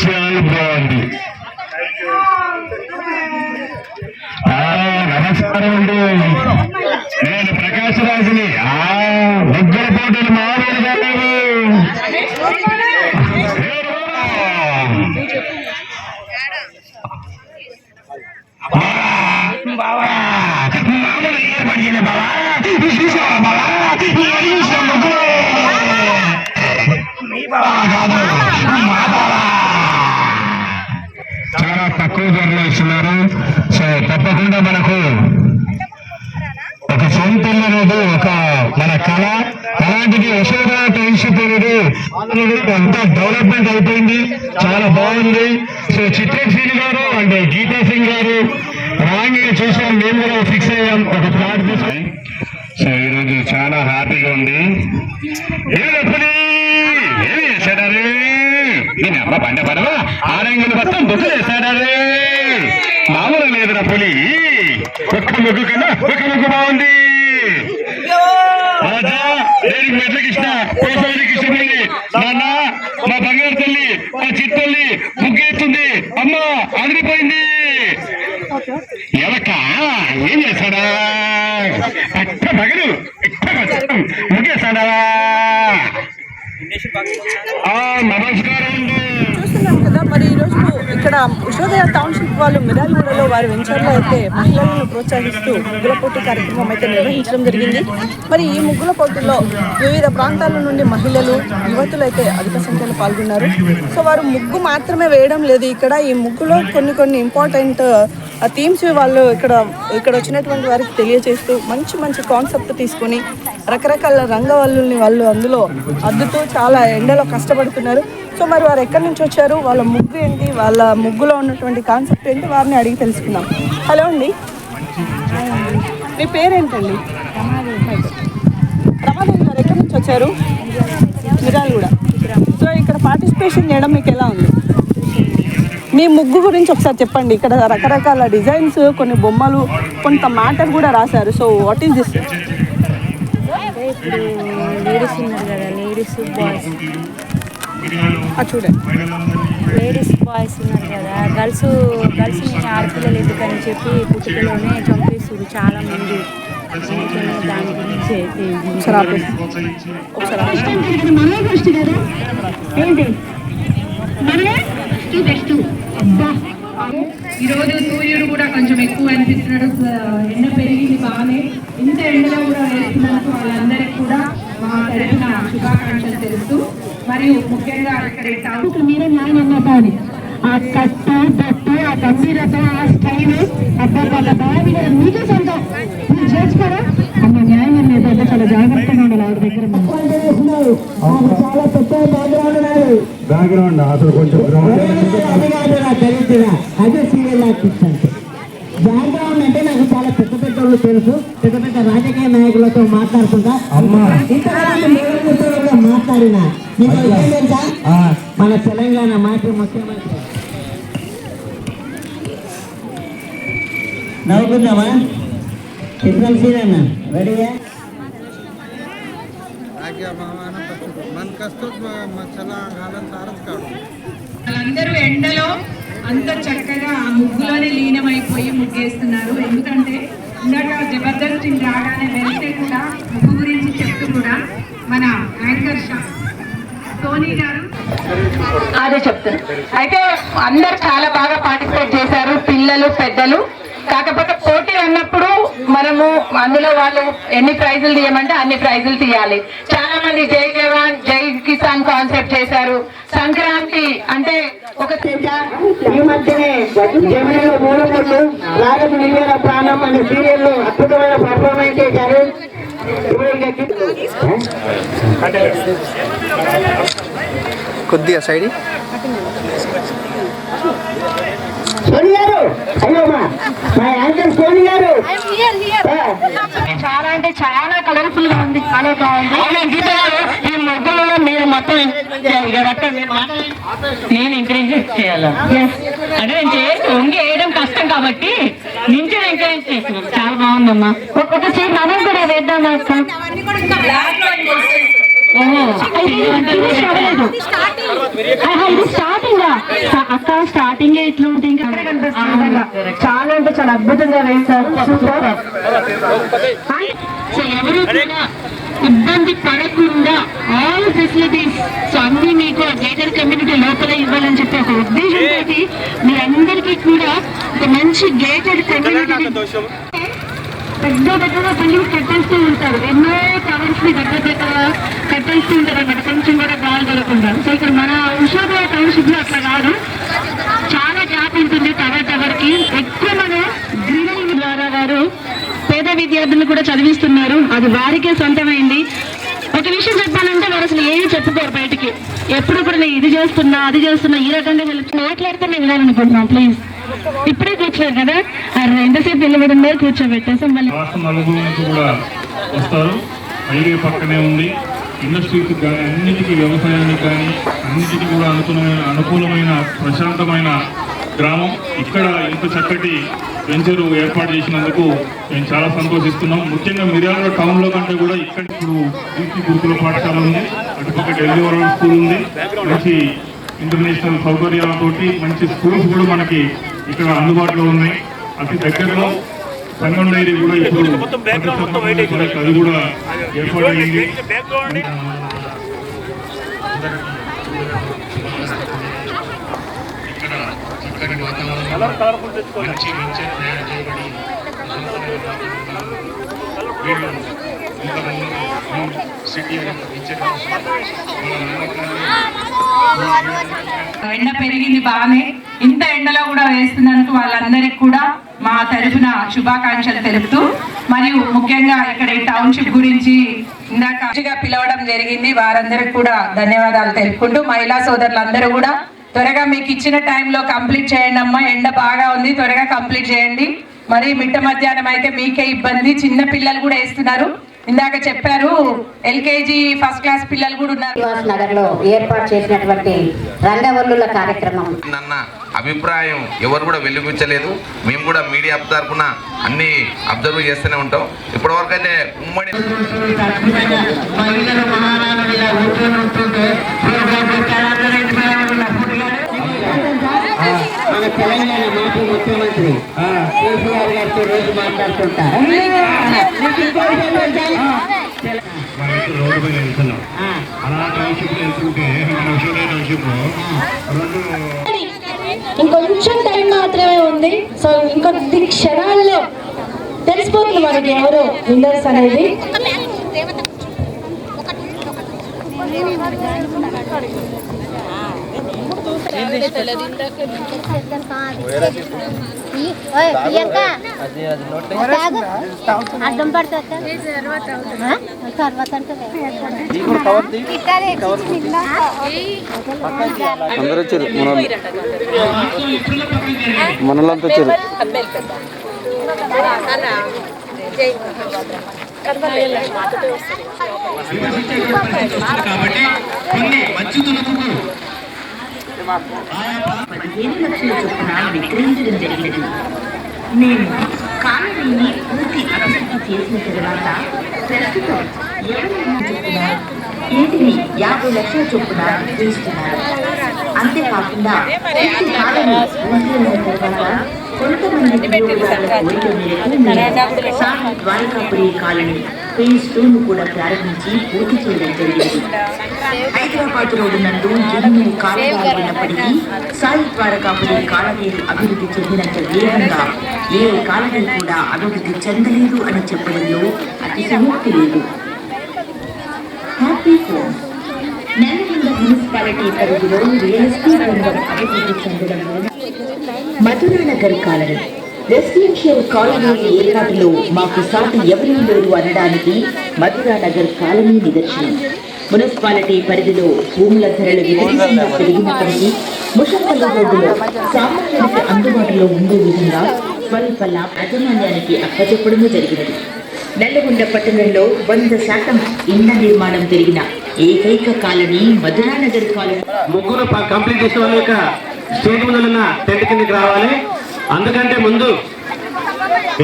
చాలా బాగుంది. నమస్కారం అండి, నేను ప్రకాశ్ రాజుని. ఉగ్ర పోటీలు మామూలుగా లేవు. బావా మామూలు ఏర్పడింది బావా, చూసావా బావా, మీ బావా కాదు మా బావా. చాలా తక్కువ ధరలో ఇస్తున్నారు. సో తప్పకుండా మనకు ఒక సొంత ఇల్లు అనేది ఒక మన కళ. అలాంటిది యశోదా టౌన్షిప్ అనేది అంతా డెవలప్మెంట్ అయిపోయింది, చాలా బాగుంది. సో చిత్రశ్రీని గారు అంటే గీతా సింగ్ గారు రాంగ్ చూసాం, మేము కూడా ఫిక్స్ అయ్యాం ఒక ప్లాట్ కోసం. సో ఈరోజు చాలా హ్యాపీగా ఉంది. ఏమి చేశాడారు నేను అమ్మ పంట పడవా ఆరంగులు మొత్తం బుక్కులు వేశాడారు. మామూలు లేదురా పులి, ఒక్క ముగ్గు కన్నా ఒక ముగ్గు బాగుంది. రాజా నేను మెట్లకి ఇష్టం, కోసానికి ఇష్టమైంది. నాన్న మా బంగారు తల్లి, మా చిట్టల్లి ముగ్గేస్తుంది. అమ్మ అదిరిపోయింది. ఎవక ఏం చేస్తాడా పక్క పగలు ముగ్గేస్తాడా. నమస్కారం అండి. చూస్తున్నాం కదా, మరి ఈరోజు ఇక్కడ ఉషోదయ టౌన్షిప్ వాళ్ళు మిరాలగూడలో వారి వెంచర్లో అయితే మహిళలను ప్రోత్సహిస్తూ ముగ్గుల పోటీ కార్యక్రమం అయితే నిర్వహించడం జరిగింది. మరి ఈ ముగ్గుల పోటీలో వివిధ ప్రాంతాల నుండి మహిళలు, యువతులు అయితే అధిక సంఖ్యలో పాల్గొన్నారు. సో వారు ముగ్గు మాత్రమే వేయడం లేదు, ఇక్కడ ఈ ముగ్గులో కొన్ని ఇంపార్టెంట్ థీమ్స్ వాళ్ళు ఇక్కడ వచ్చినటువంటి వారికి తెలియజేస్తూ మంచి కాన్సెప్ట్ తీసుకొని రకరకాల రంగవల్లుల్ని వాళ్ళు అందులో అద్దుతూ చాలా ఎండలో కష్టపడుతున్నారు. సో మరి వారు ఎక్కడి నుంచి వచ్చారు, వాళ్ళ ముగ్గు ఏంటి, వాళ్ళ ముగ్గులో ఉన్నటువంటి కాన్సెప్ట్ ఏంటి, వారిని అడిగి తెలుసుకుందాం. హలో అండి, మీ పేరేంటండి? రమాదేవి గారు ఎక్కడి నుంచి వచ్చారు? మిరాలగూడ. సో ఇక్కడ పార్టిసిపేషన్ చేయడం మీకు ఎలా ఉంది? మీ ముగ్గు గురించి ఒకసారి చెప్పండి. ఇక్కడ రకరకాల డిజైన్స్, కొన్ని బొమ్మలు, కొంత మ్యాటర్ కూడా రాశారు. So what is this? ఇప్పుడు లేడీస్ ఉన్నారు కదా, లేడీస్ బాయ్స్ లేడీస్ బాయ్స్ ఉన్నారు కదా, గర్ల్స్ని ఆడపిల్లలు ఎందుకని చెప్పి పుట్టుకలోనే చంపేస్తారు చాలా మంది. దాని గురించి ఈరోజు సూర్యుడు కూడా కొంచెం ఎక్కువ అనిపిస్తున్నాడు, ఎండ పెరిగింది బాగానే. ఇంత ఎండలో కూడా వేస్తున్నందుకు వాళ్ళందరికీ కూడా మా తరఫున శుభాకాంక్షలు తెలుస్తూ, మరియు ముఖ్యంగా ఇక్కడ టౌన్ మీరే న్యాయం అన్నదాన్ని ఆ కట్టు బొట్టు ఆ గంభీరత ఆ స్టైల్ అబ్బాయి బాగా మీకే సొంతం మీరు చేసుకోరా అమ్మ. న్యాయం అనేది చాలా జాగ్రత్తగా ఉండాలి ఆవిడ దగ్గర. చాలా పెద్ద బ్యాక్గ్రౌండ్ అసలు కొంచెం అదే సీరియల్ ఆర్టిస్ట్ అంటే బ్యాక్గ్రౌండ్ అంటే నాకు చాలా పెద్ద పెద్ద వాళ్ళు తెలుసు. పెద్ద పెద్ద రాజకీయ నాయకులతో మాట్లాడుతుంటా ఇంతగా మాట్లాడినా మీకు తెలుసా మన తెలంగాణ మాజీ ముఖ్యమంత్రి నవ్వుకుందామా? చిత్రం సీన్ అన్న రెడీయా? వాళ్ళందరూ ఎండలో అంత చక్కగా ఆ ముగ్గులోనే లీనమైపోయి ముగ్గేస్తున్నారు. ఎందుకంటే ఇందాక జబర్దస్త్ రాగానే వెళ్తే కూడా ముగ్గు గురించి చెప్తూ కూడా మన యాంకర్ సోనీ గారు అదే చెప్తాను. అయితే అందరు చాలా బాగా పార్టిసిపేట్ చేశారు, పిల్లలు పెద్దలు. కాకపోతే పోటీ అన్నప్పుడు మనము అందులో వాళ్ళు ఎన్ని ప్రైజులు తీయమంటే అన్ని ప్రైజులు తీయాలి. చాలా మంది జై జవాన్ జై కిసాన్ కాన్సెప్ట్ చేశారు. సంక్రాంతి అంటే ఒక ఈ మధ్యనే జమిలో మూలమూళ్ళు రాగం నివేద ప్రాణం అనే సీరియల్లో అద్భుతమైన పర్ఫార్మెన్స్ చేశారు. కొద్దిగా సైడ్ సోని గారు, అయ్యో మా యాంకర్ సోని గారు చాలా అంటే చాలా కలర్ఫుల్ గా ఉంది, చాలా బాగుంది. ఈ ముగ్గులలో మీరు మొత్తం నేను ఎంకరేజ్ చేయాలా? అంటే వంగి వేయడం కష్టం కాబట్టి నుంచి ఎంకరేజ్ చేస్తున్నాను. చాలా బాగుందమ్మా. ఒకసారి మనం కూడా వేద్దామా అక్క? ఇది స్టార్టింగ్ అక్క, స్టార్టింగ్ ఎట్లా ఉంటుంది? చాలా అంటే చాలా అద్భుతంగా వేస్తారు. ఎవరు కూడా ఇబ్బంది పడకుండా ఆల్ ఫెసిలిటీస్ అన్ని మీకు గేటెడ్ కమ్యూనిటీ లోపల ఇవ్వాలని చెప్పి ఒక ఉద్దేశంతో మీరందరికీ కూడా ఒక మంచి గేటెడ్ కమ్యూనిటీ పెద్ద పెద్దగా బిల్డింగ్స్ కట్టేస్తూ ఉంటారు. ఎన్నో టవర్స్ ని దగ్గర కట్టేస్తూ ఉంటారు అన్నమాట, కొంచెం కూడా గాలి కలగకుండా. సో ఇక్కడ మన ఉషాబాద్ టౌన్షిప్ లో అట్లా కాదు, చాలా గ్యాప్ ఉంటుంది టవర్ కి. ఎక్కువ మన గ్రీనరీ ద్వారా గారు పేద విద్యార్థులను కూడా చదివిస్తున్నారు. అది వారికే సొంతమైంది. ఒక విషయం చెప్పాలంటే వారు అసలు ఏమి చెప్పుకోరు బయటికి. ఎప్పుడు కూడా నేను ఇది చేస్తున్నా అది చేస్తున్నా ఈ రకంగా మాట్లాడితే నేను వినాలనుకుంటున్నాం. ప్లీజ్ ఇప్పుడే కూర్చోరు కదా, ఎంతసేపు నిలబడి ఉన్నారు, కూర్చోబెట్టేసాం. మళ్ళీ కూడా వస్తారు. హైవే పక్కనే ఉంది. ఇండస్ట్రీస్ కానీ అన్నిటికీ, వ్యవసాయానికి కానీ అన్నిటికీ కూడా అనుకూలమైన ప్రశాంతమైన గ్రామం. ఇక్కడ ఇంత చక్కటి వెంచర్ ఏర్పాటు చేసినందుకు మేము చాలా సంతోషిస్తున్నాం. ముఖ్యంగా మిర్యాలగూడ టౌన్లో కంటే కూడా ఇక్కడ ఇప్పుడు బీసీ గురుకుల పాఠశాల ఉంది, అటుపక్క ఢిల్లీ వరల్డ్ స్కూల్ ఉంది. మంచి ఇంటర్నేషనల్ సౌకర్యాలతోటి మంచి స్కూల్స్ కూడా మనకి ఇక్కడ అందుబాటులో ఉన్నాయి. అతి దగ్గరలో సంగం డైరీ కూడా ఇప్పుడు అది కూడా ఏర్పాటైంది. ఇక్కడ చక్కని వాతావరణం, మంచి వెంచర్ తయారు చేయబడి వీళ్ళు సిటీ ఎండ పెరిగింది బాగానే. ఇంత ఎండలో కూడా వేస్తున్నందుకు వాళ్ళందరికీ కూడా మా తరఫున శుభాకాంక్షలు తెలుపుతూ, మరియు ముఖ్యంగా ఇక్కడ ఈ టౌన్షిప్ గురించి ఇందాక పిలవడం జరిగింది, వారందరికీ కూడా ధన్యవాదాలు తెలుపుకుంటూ, మహిళా సోదరులందరూ కూడా త్వరగా మీకు ఇచ్చిన టైంలో కంప్లీట్ చేయండి అమ్మా. ఎండ బాగా ఉంది, త్వరగా కంప్లీట్ చేయండి. మరి మిట్ట మధ్యాహ్నం అయితే మీకే ఇబ్బంది. చిన్న పిల్లలు కూడా వేస్తున్నారు, ఇందాక చెప్పారు ఎల్కేజీ ఫస్ట్ క్లాస్ పిల్లలు కూడా ఉన్నారు. నగర్ లో ఏర్పాటు చేసినటువంటి రంగవల్లుల కార్యక్రమం నన్న అభిప్రాయం ఎవరు కూడా వెలుగుచ్చలేదు. మేము కూడా మీడియా తరఫున అన్ని అబ్జర్వ్ చేస్తూనే ఉంటాం. ఇప్పటివరకు అయితే ఉమ్మడి మన తెలంగాణ మాజీ ముఖ్యమంత్రి కేసీఆర్ గారితో రోజు మాట్లాడుతుంటారు. రోడ్డు పైన వెళ్తున్నాం, అలా టౌన్షిప్ వెళ్తుంటే మన విషయంలో టౌన్షిప్ ఇంకొంచెం టైం మాత్రమే ఉంది. సో ఇంకొద్ది క్షణాల్లో తెలిసిపోతుంది మనకి ఎవరు విన్నర్స్ అనేది. అర్థం పడుతుంది అందరూ వచ్చారు, మనలంతా వచ్చారు. కాబట్టి కొన్ని మంచి తులుపుకు 15 లక్షల చొప్పున విక్రయించడం జరిగినది. నేను కాలనీని పూర్తి అభివృద్ధి చేసిన తర్వాత ప్రస్తుతం ఇంటిని 50 లక్షల చొప్పున విక్రయిస్తున్నారు. అంతేకాకుండా పూర్తి కాలనీ పూర్తయిన తర్వాత కొంతమంది వినియోగదారుల కోరిక మేరకు సాయి ద్వారకాపురి కాలనీ ఫేజ్ 2ను కూడా ప్రారంభించి పూర్తి చేయడం జరిగింది. హైదరాబాద్ రోడ్డు నందు ఎన్నో కాలనీలు ఉన్నప్పటికీ సాయి ద్వారకాపురి కాలనీలు అభివృద్ధి చెందినంత వేగంగా ఏ కాలనీ కూడా అభివృద్ధి చెందలేదు అని చెప్పడంలో అతిశయోక్తి లేదు. హ్యాపీ హోమ్ నల్గొండ మున్సిపాలిటీ పరిధిలో రియల్ ఎస్టేట్ రంగం అభివృద్ధి చెందడంలో మధురానగర్ కాలనీ రెసిడెన్షియల్ కాలనీ ఏర్పాటులో మాకు సాటి ఎవరూ లేరు అనడానికి మధురానగర్ కాలనీ నిదర్శనం. మున్సిపాలిటీ పరిధిలో భూముల ధరలు విపరీతంగా పెరిగినప్పటికీ ముషంపల్లి రోడ్డులో సామాన్యుడికి అందుబాటులో ఉండే విధంగా స్వల్ప యాజమాన్యానికి అప్పచెప్పడము జరిగినది. నల్లగొండ పట్టణంలో 100% ఇళ్ల నిర్మాణం జరిగిన ఏకైక కాలనీ మధురానగర్ కాలనీ. ముగ్గురు కంప్లీట్ చేసిన వాళ్ళ యొక్క స్టేజ్ ముందున్న టెంట్ కిందకి రావాలి. అందుకంటే ముందు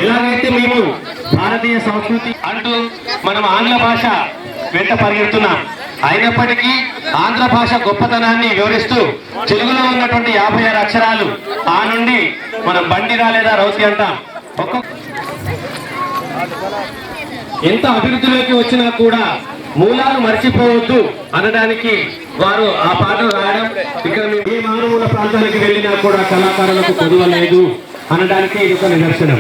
ఎలాగైతే మేము భారతీయ సంస్కృతి అంటూ మనం ఆంగ్ల భాష వెంట పరిగెడుతున్నాం, అయినప్పటికీ ఆంధ్ర భాష గొప్పతనాన్ని వివరిస్తూ తెలుగులో ఉన్నటువంటి 56 అక్షరాలు ఆ నుండి మనం బండి రాలేదా రౌతి అంటాం. ఎంత అభివృద్ధిలోకి వచ్చినా కూడా మూలాలు మర్చిపోవద్దు అనడానికి వారు ఆ పాటలు రాయడం, ఇక్కడ మేము ఏ మారుమూల ప్రాంతానికి వెళ్ళినా కూడా కళాకారులకు కొదువ లేదు అనడానికి ఇది ఒక నిదర్శనం.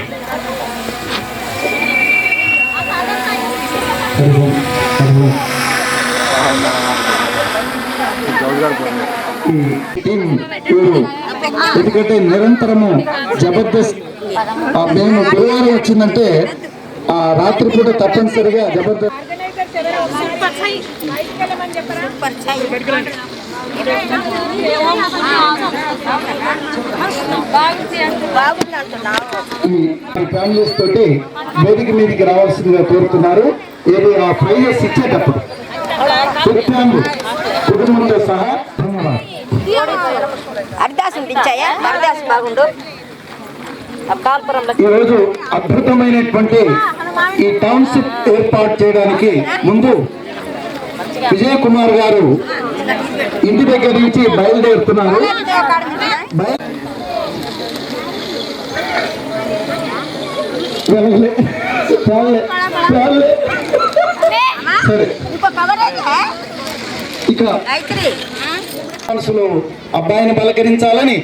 ఎందుకంటే నిరంతరము జబర్దస్త్ మేము గురువారం వచ్చిందంటే ఆ రాత్రిపూట తప్పనిసరిగా జబర్దస్త్ ఫ్యామిలీస్ తోటి వేదిక మీదకి రావాల్సిందిగా కోరుతున్నారు. ఏది ఆ ప్రైజెస్ ఇచ్చేటప్పుడు కుటుంబంతో సహా ఈరోజు అద్భుతమైనటువంటి ఈ టౌన్షిప్ ఏర్పాటు చేయడానికి ముందు విజయ్ కుమార్ గారు ఇంటి దగ్గర నుంచి బయలుదేరుతున్నారు. సరే, ఇక మనసులో అబ్బాయిని పలకరించాలని,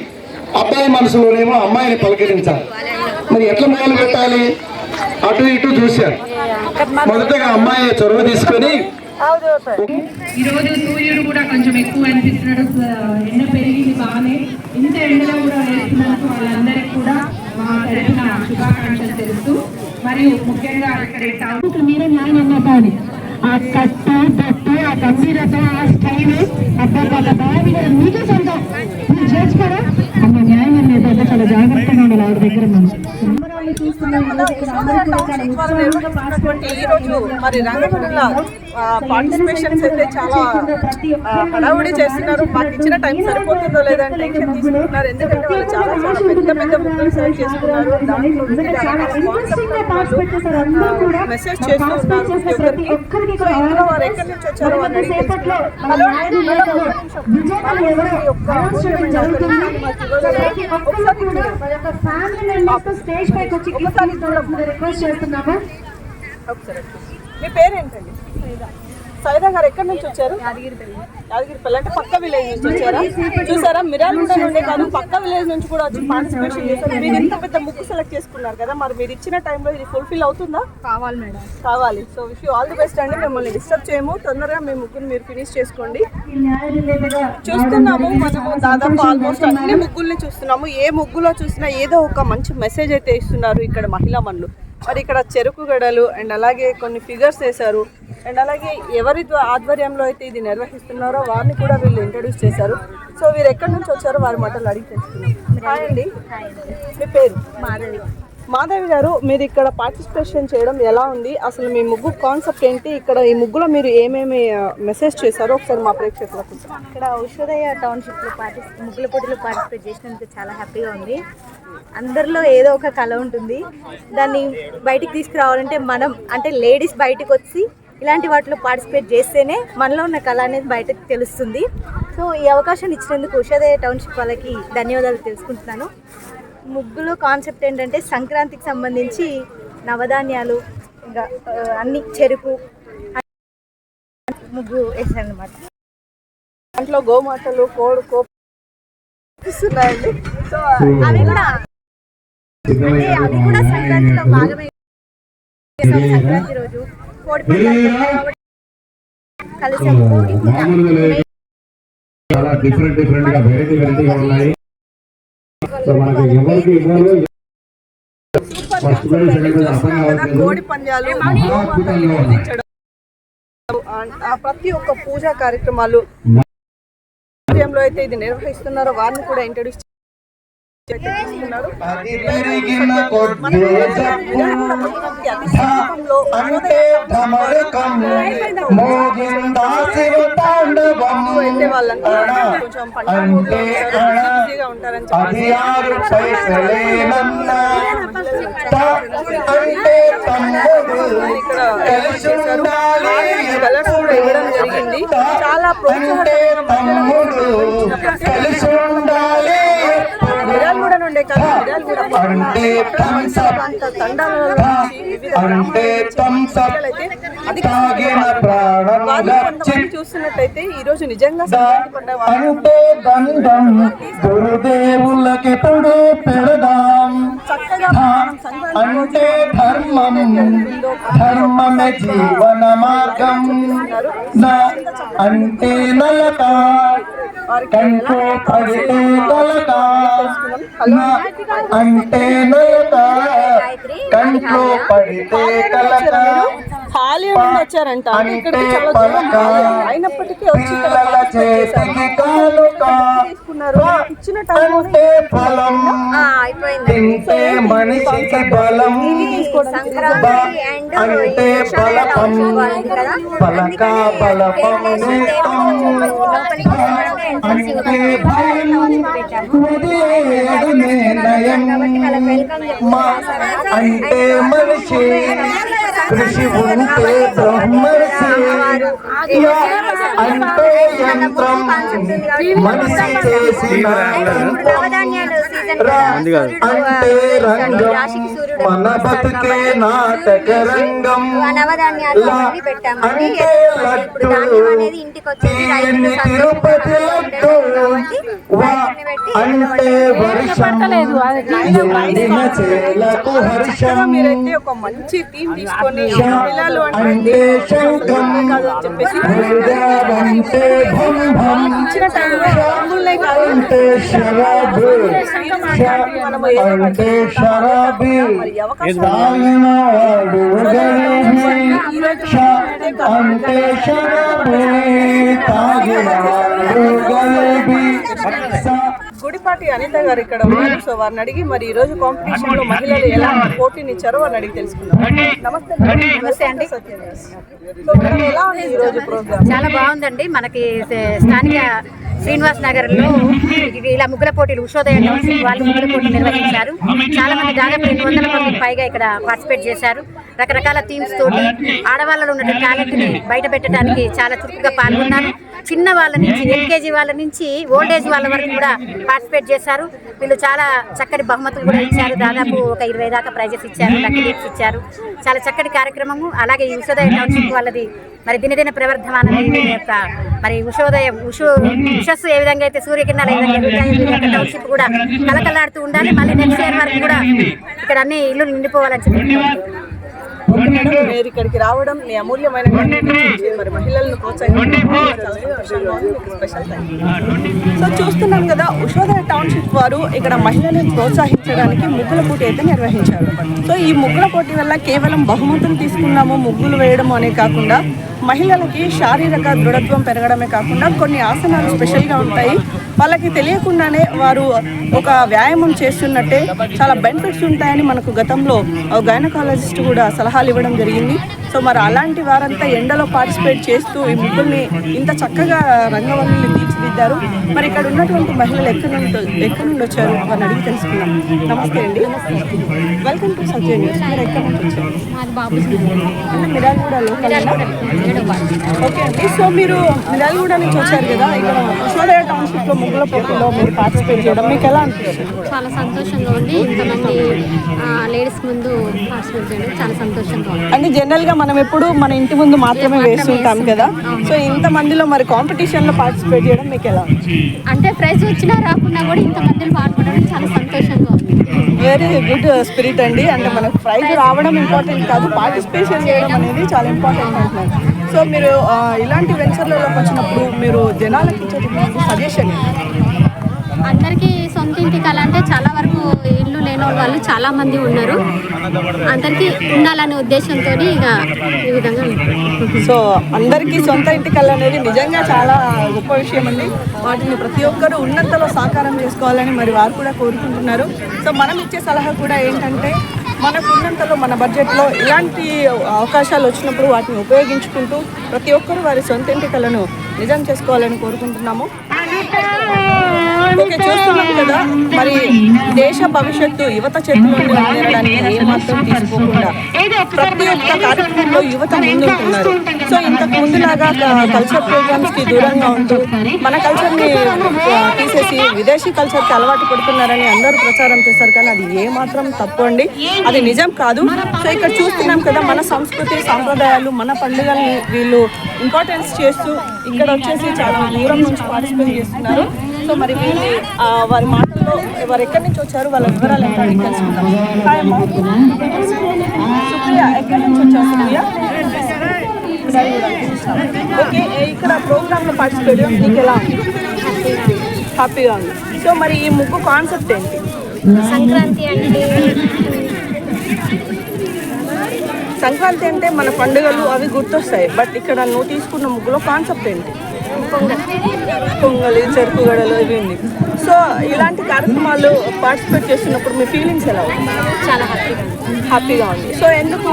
అబ్బాయి మనసులోనేమో అమ్మాయిని పలకరించాలి. మరి ఎట్లా మొదలు పెట్టాలి? అటు ఇటు చూశారు. మొదటగా అమ్మాయి చొరవ తీసుకొని, ఈరోజు సూర్యుడు కూడా కొంచెం ఎక్కువ అనిపిస్తున్నాడు, ఎండ పెరిగింది బాగానే. ఇంత ఎండలో కూడా వేస్తున్నందుకు వాళ్ళందరికీ కూడా మా తరఫున శుభాకాంక్షలు తెలుస్తూ, మరియు ముఖ్యంగా ఇక్కడ మీరే న్యాయం అన్నది ఆ కట్టు బొట్టు ఆ గంభీరత ఆ స్టైల్ అబ్బాయి బాగా మీకే సొంతం మీరు చేసుకోరా అమ్మ న్యాయం అనేది చాలా జాగ్రత్తగా ఉండాలి ఆవిడ దగ్గర. మనం ఈ రోజు మరి రంగవల్లుల పార్టిసిపేషన్స్ అయితే చాలా హడావుడి చేస్తున్నారు. మాకు ఇచ్చిన టైం సరిపోతుందో లేదని టెన్షన్ తీసుకుంటున్నారు. ఎందుకంటే వాళ్ళు చాలా చాలా పెద్ద పెద్ద ముక్కలు సెలెక్ట్ చేసుకున్నారు. దాంట్లో మెసేజ్ చేస్తూ ఉన్నారు ఒక్కొక్కరికి. సో ఇందులో వారు ఎక్కడి నుంచి వచ్చారో అని అడిగి తెలుసుకున్నారు. మీ పేరేంటండి? సైదా గారు ఎక్కడి నుంచి వచ్చారు? యాదగిరిపల్లి అంటే పక్క విలేజ్ నుంచి వచ్చారా? చూసారా, మిర్యాలగూడ నుండే కాదు పక్క విలేజ్ నుంచి కూడా వచ్చి పార్టిసిపేషన్ చేశారు. మీరు ఇంత పెద్ద ముక్కు సెలెక్ట్ చేసుకున్నారు కదా, మరి మీరు ఇచ్చిన టైంలో ఇది ఫుల్ఫిల్ అవుతుందా? కావాలి మేడం, కావాలి. So wish you all the best అండి. మిమ్మల్ని డిస్టర్బ్ చేయము, తొందరగా మీ ముగ్గురు మీరు ఫినిష్ చేసుకోండి. చూస్తున్నాము మనము దాదాపు ఆల్మోస్ట్ అన్ని ముగ్గుల్ని చూస్తున్నాము. ఏ ముగ్గులో చూసినా ఏదో ఒక మంచి మెసేజ్ అయితే ఇస్తున్నారు ఇక్కడ మహిళా మనులు. మరి ఇక్కడ చెరుకు గడలు అండ్ అలాగే కొన్ని ఫిగర్స్ వేశారు. అండ్ అలాగే ఎవరి ఆధ్వర్యంలో అయితే ఇది నిర్వహిస్తున్నారో వారిని కూడా వీళ్ళు ఇంట్రడ్యూస్ చేశారు. సో వీరు ఎక్కడి నుంచి వచ్చారో వారి మాటలు అడిగి తెలుసుకున్నాం. హాయ్ అండి, మీ పేరు? మాధవి. మాధవి గారు, మీరు ఇక్కడ పార్టిసిపేషన్ చేయడం ఎలా ఉంది? అసలు మీ ముగ్గు కాన్సెప్ట్ ఏంటి? ఇక్కడ ఈ ముగ్గులో మీరు ఏమేమి మెసేజ్ చేశారో ఒకసారి మా ప్రేక్షకులకు. ఇక్కడ ఔషధయ టౌన్షిప్లో ముగ్గుల పోటీలో పార్టిసిపేట్ చేసినందుకు చాలా హ్యాపీగా ఉంది. అందరిలో ఏదో ఒక కళ ఉంటుంది, దాన్ని బయటికి తీసుకురావాలంటే మనం అంటే లేడీస్ బయటకు వచ్చి ఇలాంటి వాటిలో పార్టిసిపేట్ చేస్తేనే మనలో ఉన్న కళ అనేది బయటకు తెలుస్తుంది. సో ఈ అవకాశాన్ని ఇచ్చినందుకు ఔషధయ టౌన్షిప్ వాళ్ళకి ధన్యవాదాలు తెలుసుకుంటున్నాను. ముగ్గులో కాన్సెప్ట్ ఏంటంటే సంక్రాంతికి సంబంధించి నవధాన్యాలు ఇంకా అన్ని చెరుకు ముగ్గు వేసాను అనమాట. దాంట్లో గోమాతలు కోపిస్తున్నాయండి. సో అవి కూడా సంక్రాంతిలో భాగమే. సంక్రాంతి రోజు కోడి పందాలు కలిసాము. చాలా డిఫరెంట్ గా వెరైటీగా ఉన్నాయి. కోడి పందాలు, ప్రతి ఒక్క పూజా కార్యక్రమాలు అయితే ఇది నిర్వహిస్తున్నారో వారిని కూడా ఇంట్రడ్యూస్ చేస్తున్నారు. వాళ్ళంతా కొంచెం పండుగగా ఉంటారని చెప్పి ఇక్కడ కలర్స్ కూడా ఇవ్వడం జరిగింది. చాలా మిర్యాలగూడ నుండే కాదు, చూస్తున్నట్టయితే ఈ రోజు నిజంగా అంటే ధర్మమే జీవన మార్గం అంటే నలక కంటూ పడితే తలక అంటే నలక కంటూ పడితే తలక హాలీవుడ్ నుండి వచ్చారంట. ఇక్కడికి చాలా దూరం అయినప్పటికీ వచ్చి తీసుకున్నారు. ఇచ్చిన టైం తింటే మనిషికి బలం అంటే బలపం పలక బలపం అంటే భయం నయం అంటే మనిషి కృషి ఉంటే బ్రహ్మర్షి అంటే యంత్రం మనిషి చేసిన అంటే రంగం మన బతుకే నాటక రంగం అంటే లడ్డు తీయని తిరుపతి లడ్డు అంటే వర్షం ఎండిన చేలకు హర్షం మీరైతే ఒక మంచి థీమ్ తీసుకొని పిల్లలు అంటే శంఖం అంటే భం భం అంటే శరాబు అంటే శరాబి తాగిన వాడు గరీబి అంటే శరాబి తాగిన వాడు గరీబి గుడిపాటి అనిత గారు ఇక్కడ ఉన్నారు. సో వారిని అడిగి మరి ఈ రోజు కాంపిటీషన్ లో మహిళలు ఎలా పోటీనిచ్చారో వారిని అడిగి తెలుసుకుందాం. నమస్తే నమస్తే అండి. సో మేడం, ఎలా ఉంది ఈ రోజు ప్రోగ్రామ్? చాలా బాగుందండి. మనకి స్థానిక శ్రీనివాస్ నగర్ లో ఇలా ముగ్గుల పోటీలు ఉషోదయ టౌన్షిప్ వాళ్ళు ముగ్గుల పోటీలు నిర్వహించారు. చాలా మంది దాదాపు 200 మందికి పైగా ఇక్కడ పార్టిసిపేట్ చేశారు. రకరకాల థీమ్స్ తోటి ఆడవాళ్ళలో ఉన్న టాలెంట్ ని బయట పెట్టడానికి చాలా చురుకుగా పాల్గొన్నారు. చిన్న వాళ్ళ నుంచి ఎల్కేజీ వాళ్ళ నుంచి ఓల్డేజ్ వాళ్ళ వరకు కూడా పార్టిసిపేట్ చేశారు. వీళ్ళు చాలా చక్కటి బహుమతులు కూడా ఇచ్చారు. దాదాపు ఒక 20 దాకా ప్రైజెస్ ఇచ్చారు, లక్కీ గిఫ్ట్స్ ఇచ్చారు. చాలా చక్కటి కార్యక్రమము. అలాగే ఈ ఉషోదయ టౌన్షిప్ వాళ్ళది మరి దినదిన ప్రవర్ధమానం యొక్క మరి ఉషస్సు ఏ విధంగా అయితే సూర్యకిరణాలు ఏ విధంగా టౌన్షిప్ కూడా కలకలాడుతూ ఉండాలి. మళ్ళీ నెక్స్ట్ ఇయర్ వరకు కూడా ఇక్కడ అన్ని ఇల్లు నిండిపోవాలని చెప్పి ఓకే మేడం, మీరు ఇక్కడికి రావడం మీ అమూల్యమైన మరి మహిళలను సో చూస్తున్నాం కదా, ఉషోదయ టౌన్షిప్ వారు ఇక్కడ మహిళలను ప్రోత్సహించడానికి ముగ్గుల పోటీ అయితే నిర్వహించారు. సో ఈ ముగ్గుల పోటీ వల్ల కేవలం బహుమతులు తీసుకున్నాము ముగ్గులు వేయడం అనే కాకుండా మహిళలకి శారీరక దృఢత్వం పెరగడమే కాకుండా కొన్ని ఆసనాలు స్పెషల్గా ఉంటాయి. వాళ్ళకి తెలియకుండానే వారు ఒక వ్యాయామం చేస్తున్నట్టే చాలా బెనిఫిట్స్ ఉంటాయని మనకు గతంలో గైనకాలజిస్ట్ కూడా సలహాలు ఇవ్వడం జరిగింది. సో మరి అలాంటి వారంతా ఎండలో పార్టిసిపేట్ చేస్తూ ఈ ముగ్గుల్ని ఇంత చక్కగా రంగవల్లిని తీర్చిదిద్దారు. మరి ఇక్కడ ఉన్నటువంటి మహిళలు ఎక్కడి నుండి వచ్చారు వారిని అడిగి తెలుసుకున్నాం. నమస్తే అండి. Welcome to Satya news. మీరు ఎక్కడి నుంచి వచ్చారు? మిరాల్గూడ లోకల్. ఓకే అండి. సో మీరు మిరాల్గూడ నుంచి వచ్చారు కదా, ఇక్కడ ఉషోదయ టౌన్షిప్ లో ముగ్గుల పోటీలో మీరు పార్టిసిపేట్ చేయడం మీకు ఎలా అనిపిస్తుంది? చాలా సంతోషంగా ఉంది. ఇంతమంది లేడీస్ ముందు పార్టిసిపేట్ చేయడం చాలా సంతోషంగా ఉంది. అంటే జనరల్ గా మనం ఎప్పుడు మన ఇంటి ముందు మాత్రమే వేస్తుంటాం కదా, సో ఇంత మందిలో మరి కాంపిటీషన్ లో పార్టిసిపేట్ చేయడం మీకు ఎలా? అంటే ప్రైజ్ వచ్చినా రాకున్నా కూడా ఇంతమందిలో పాల్గొనడం చాలా సంతోషంగా ఉంది. వెరీ గుడ్ స్పిరిట్ అండి. అంటే మనకు ప్రైజ్ రావడం ఇంపార్టెంట్ కాదు, పార్టిసిపేషన్ చేయడం అనేది చాలా ఇంపార్టెంట్ అంటున్నారు. సో మీరు ఇలాంటి వెంచర్లలోకి వచ్చినప్పుడు మీరు జనాలకి ఇచ్చే సజెషన్? అందరికీ సొంత ఇంటి కళ అంటే చాలా వరకు ఇల్లు లేని వాళ్ళు చాలా మంది ఉన్నారు. అందరికీ ఉండాలనే ఉద్దేశంతో ఇక ఈ విధంగా. సో అందరికీ సొంత ఇంటి కళ అనేది నిజంగా చాలా గొప్ప విషయం అండి. వాటిని ప్రతి ఒక్కరూ ఉన్నంతలో సాకారం చేసుకోవాలని మరి వారు కూడా కోరుకుంటున్నారు. సో మనం ఇచ్చే సలహా కూడా ఏంటంటే మనకు ఉన్నంతలో మన బడ్జెట్లో ఇలాంటి అవకాశాలు వచ్చినప్పుడు వాటిని ఉపయోగించుకుంటూ ప్రతి ఒక్కరూ వారి సొంత ఇంటి కళను నిజం చేసుకోవాలని కోరుకుంటున్నాము. ఓకే, చూస్తున్నాం కదా, మరి దేశ భవిష్యత్తు యువత చేతిలోనే ఉండడానికి ఏమాత్రం తీసుకోకుండా ప్రతి ఒక్క కార్యక్రమంలో యువత ముందుంటున్నారు. సో ఇంతకు ముందులాగా కల్చర్ ప్రోగ్రామ్స్ కి దూరంగా ఉంటూ మన కల్చర్ ని తీసేసి విదేశీ కల్చర్ కి అలవాటు పడుతున్నారని అందరూ ప్రచారం చేశారు. కానీ అది ఏమాత్రం తప్పు అండి, అది నిజం కాదు. సో ఇక్కడ చూస్తున్నాం కదా, మన సంస్కృతి సాంప్రదాయాలు మన పండుగల్ని వీళ్ళు ఇంపార్టెన్స్ చేస్తూ ఇక్కడ వచ్చేసి చాలా దూరం నుంచి పార్టిసిపేట్ చేస్తున్నారు. సో మరి వీళ్ళు వారి మాటల్లో వారు ఎక్కడి నుంచి వచ్చారు, వాళ్ళ వివరాలు ఎంత అడిగి తెలుసుకుంటాం. హాయ్ అమ్మా. సుప్రియ, ఎక్కడి నుంచి వచ్చారు సుప్రియ? ఓకే, ఇక్కడ ప్రోగ్రామ్లో పార్టిసిపేట్ చేయడం మీకు ఎలా హ్యాపీగా ఉంది? సో మరి ఈ ముగ్గు కాన్సెప్ట్ ఏంటి? సంక్రాంతి అంటే సంక్రాంతి అంటే మన పండుగలు అవి గుర్తొస్తాయి. బట్ ఇక్కడ నువ్వు తీసుకున్న ముగ్గులో కాన్సెప్ట్ ఏంటి? పొంగలి, చెరుకు గడలు ఇవి ఉంది. సో ఇలాంటి కార్యక్రమాలు పార్టిసిపేట్ చేస్తున్నప్పుడు మీ ఫీలింగ్స్ ఎలా ఉంది? చాలా హ్యాపీగా ఉంది. సో ఎందుకు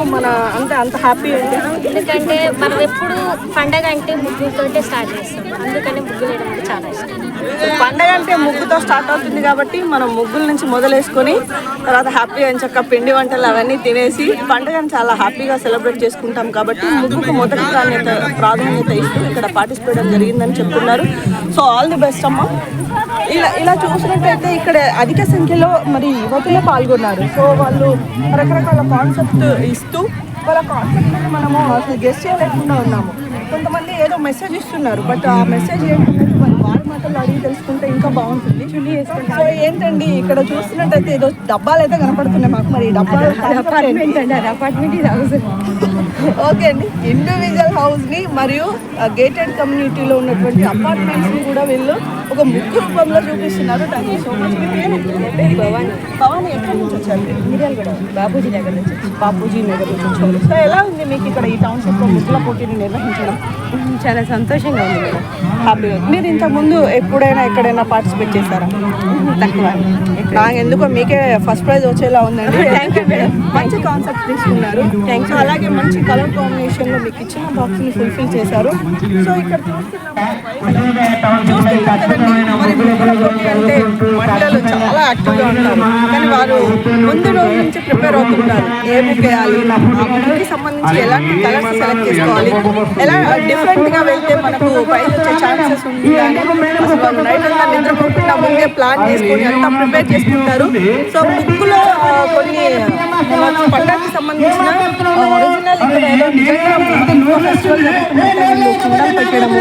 అంత హ్యాపీ అంటే? ఎందుకంటే మనం ఎప్పుడు పండగ అంటే ముగ్గులతో స్టార్ట్ చేస్తాం, అందుకని ముగ్గులు వేయడం అంటే చాలా ఇష్టం. పండగ అంటే ముగ్గుతో స్టార్ట్ అవుతుంది కాబట్టి మనం ముగ్గుల నుంచి మొదలేసుకొని తర్వాత హ్యాపీగా చక్క పిండి వంటలు అవన్నీ తినేసి పండుగను చాలా హ్యాపీగా సెలబ్రేట్ చేసుకుంటాం. కాబట్టి ముగ్గుకు మొదటి ప్రాధాన్యత ఇస్తూ ఇక్కడ పార్టిసిపేట్ జరిగిందని చెప్తున్నారు. సో ఆల్ ది బెస్ట్ అమ్మా. ఇలా చూసినట్టయితే ఇక్కడ అధిక సంఖ్యలో మరి యువతులే పాల్గొన్నారు. సో వాళ్ళు రకరకాల కాన్సెప్ట్ ఇస్తూ వాళ్ళ కాన్సెప్ట్ మనము అసలు గెస్ట్ చేయలేకుండా ఉన్నాము. కొంతమంది ఏదో మెసేజ్ ఇస్తున్నారు, బట్ ఆ మెసేజ్ ఏంటంటే వారి మాటలు అడిగి తెలుసుకుంటే ఇంకా బాగుంటుంది. సో ఏంటండి ఇక్కడ చూస్తున్నట్టయితే ఏదో డబ్బాలు అయితే కనపడుతున్నాయి మాకు. మరి డబ్బాలు అపార్ట్మెంట్ హౌస్. ఓకే అండి, ఇండివిజువల్ హౌస్ ని మరియు గేటెడ్ కమ్యూనిటీలో ఉన్నటువంటి అపార్ట్మెంట్స్ ని కూడా వీళ్ళు ఒక ముగ్గు రూపంలో చూపిస్తున్నారు. Thank you so much. Bhavani, ఎక్కడి నుంచి వచ్చారు? మిర్యాలగూడ బాపూజీ నగర్ నుంచి. బాపూజీ నగర్ నుంచి వచ్చారు. సో ఎలా ఉంది మీకు ఇక్కడ ఈ టౌన్షిప్లో ముగ్గుల పోటీని నిర్వహించడం? చాలా సంతోషంగా ఉంది మేడం. హ్యాపీగా. మీరు ఇంతకుముందు ఎప్పుడైనా ఎక్కడైనా పార్టిసిపేట్ చేశారా? తక్కువ. నాకు ఎందుకో మీకే ఫస్ట్ ప్రైజ్ వచ్చేలా ఉందండి. Thank you madam. మంచి కాన్సెప్ట్ తీసుకున్నారు. థ్యాంక్స్. అలాగే మంచి కలర్ కాంబినేషన్లో మీకు ఇచ్చిన బాక్స్ని ఫుల్ఫిల్ చేశారు. సో ఇక్కడ చూస్తున్నారు కదండి, మరి ముగ్గుల పోటీ అంటే మహిళలు చాలా యాక్టివ్గా ఉంటారు, కానీ వారు ముందు రోజు నుంచి ప్రిపేర్ అవుతుంటారు. ఏ బుక్ వేయాలి, ఆ బుక్కి సంబంధించి ఎలాంటి కలర్స్ సెలెక్ట్ చేసుకోవాలి, ఎలా డిఫరెంట్గా వెళ్తే మనకు ప్రైజ్ వచ్చే ఛాన్సెస్ ఉంది అని అసలు వాళ్ళు నైట్ అంతా నిద్రపోకుండా ముందే ప్లాన్ చేసుకొని అంతా ప్రిపేర్ చేసుకుంటారు. సో బుక్లో కొన్ని పండుగకి సంబంధించిన ఒరిజినల్ ఇక్కడ ఏదో నిజంగా ఫెస్టివల్ కుండం పెట్టడము,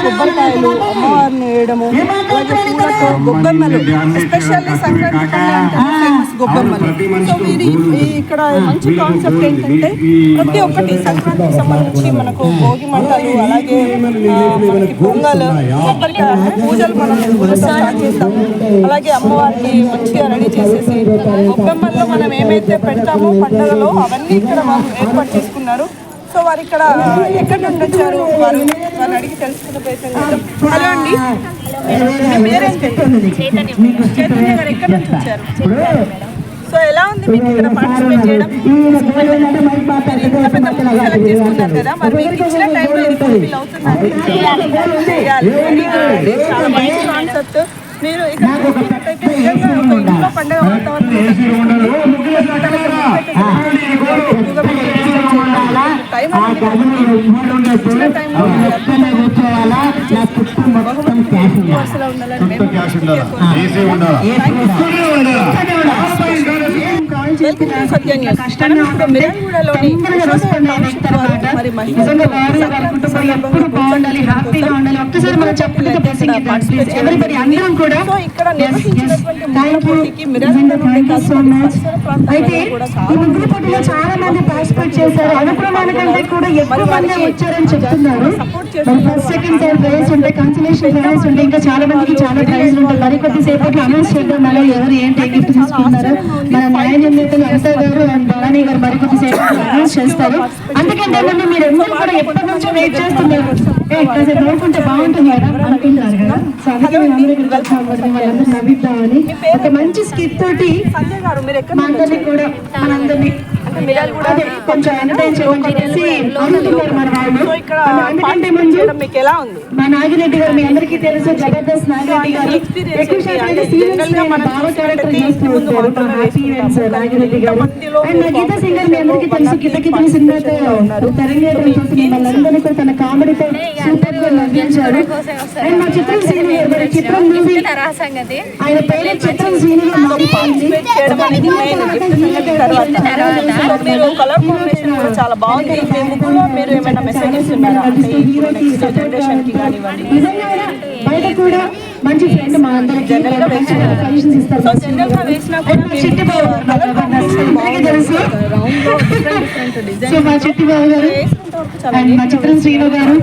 కొబ్బరికాయలు అమ్మవారిని వేయడము, అలాగే పూలతో గొబ్బెమ్మలు, ఎస్పెషల్లీ సంక్రాంతి పండుగ అంటే ఫేమస్ గొబ్బెమ్మలు. సో వీరి ఇక్కడ మంచి కాన్సెప్ట్ ఏంటంటే ప్రతి ఒక్కటి సంక్రాంతికి సంబంధించి మనకు భోగి మంటలు, అలాగే మనకి పొంగల్, కొబ్బరికాయ పూజలు మనం స్టార్ట్ చేస్తాము. అలాగే అమ్మవారిని మంచిగా రెడీ చేసేసి గొబ్బెమ్మల్లో మనం ఏమైతే పెడతామో పండుగలో అవన్నీ ఇక్కడ వాళ్ళు ఏర్పాటు చేసుకున్నారు. సో వారు ఇక్కడ ఎక్కడి నుండి వచ్చారు, వారిని అడిగి తెలుసుకున్న ప్రయత్నం చేద్దాం. హలో అండి, మీ పేరేంటి? చైతన్య గారు ఎక్కడి నుంచి వచ్చారు? సో ఎలా ఉంది మీకు ఇక్కడ పార్టిసిపేట్ చేయడం? ఇంత పెద్ద ముందు సెలెక్ట్ చేసుకున్నారు కదా, మరి మీకు ఇచ్చిన టైంలో ఇది ఫుల్ఫిల్ అవుతుందండి? చేయాలి. చాలా మంచి కాన్సెప్ట్. మీరు ఇక్కడ చూసుకున్నట్టయితే నిజంగా ఒక ఇంట్లో పండుగ వాతావరణం టైం ఇచ్చిన టైంలో వరుసలో ఉండాలని మేము మిర్యాలగూడలోని మరి మహిళలు సో ఇక్కడ నిర్వహించినటువంటి ముగ్గుల పోటీకి మిర్యాలగూడ నుండి అయితే ఈ ముగ్గుల పోటీలో చాలా మంది పార్టిసిపేట్ చేశారు. అనుకున్న కంటే కూడా ఎక్కువ మంది వచ్చారని చెప్తున్నారు. ఫస్ట్ సెకండ్ థర్డ్ ప్రైజ్ ఉంటాయి, కన్సలేషన్ ప్రైజ్ ఉంటాయి, ఇంకా చాలా మందికి చాలా ప్రైజ్ ఉంటాయి. మరి కొద్దిసేపట్లో అనౌన్స్ చేద్దాం మనం ఎవరు ఏంటి గిఫ్ట్ తీసుకున్నారు. మన న్యాయ నిర్ణేతలు అనిత గారు అండ్ భవానీ గారు మరి కొద్దిసేపట్లో అనౌన్స్ చేస్తారు. అందుకంటే ముందు మీరు అందరూ కూడా ఎప్పటి నుంచో వెయిట్ చేస్తున్నారు. కాసేపు నవ్వుకుంటే బాగుంటుంది కదా అనుకుంటున్నారు కదా. సో అందుకే వాళ్ళందరూ నవ్విద్దామని ఒక మంచి స్కిట్ తోటి మా అందరినీ కూడా మనందరినీ కొంచెం ఎంటర్టైన్ చెప్పేసి అనుకుంటున్నారు మన వాళ్ళు. అందుకంటే ముందు మా నాగిరెడ్డి గారు మీ అందరికీ తెలుసు, జబర్దస్త్ నాగిరెడ్డి గారు ఎక్కువ శాతం సీరియల్స్ లో మన బావ క్యారెక్టర్ చేస్తూ ఉంటారు. మా హ్యాపీ ఈవెంట్స్ నాగిరెడ్డి గారు అండ్ గీతా సింగర్ మీ అందరికీ తెలుసు, కితకితల సినిమాతో తెరంగేట్రం చేసి మిమ్మల్ని అందరినీ కూడా తన కామెడీతో సూపర్ గా నవ్వించారు. అండ్ మా చిత్రం శ్రీను గారు మరి చిత్రం మూవీ ఆయన పేరు చిత్రం శ్రీను గారు మారిపోయింది. మీరు కలర్ కాంబినేషన్ కూడా చాలా బాగుంది. మీ ముగ్గులో మీరు ఏమైనా మెసేజ్ ఇస్తున్నారా అంటే నెక్స్ట్ జనరేషన్ కి కానివ్వండి? బయట కూడా మంచి ఫ్రెండ్ మా అందరికి జనరల్ గా వేసినా చిట్టి బాబు తెలుసు. సో మా చిట్టి బాబు గారు అండ్ మా చిత్రం శ్రీను గారు,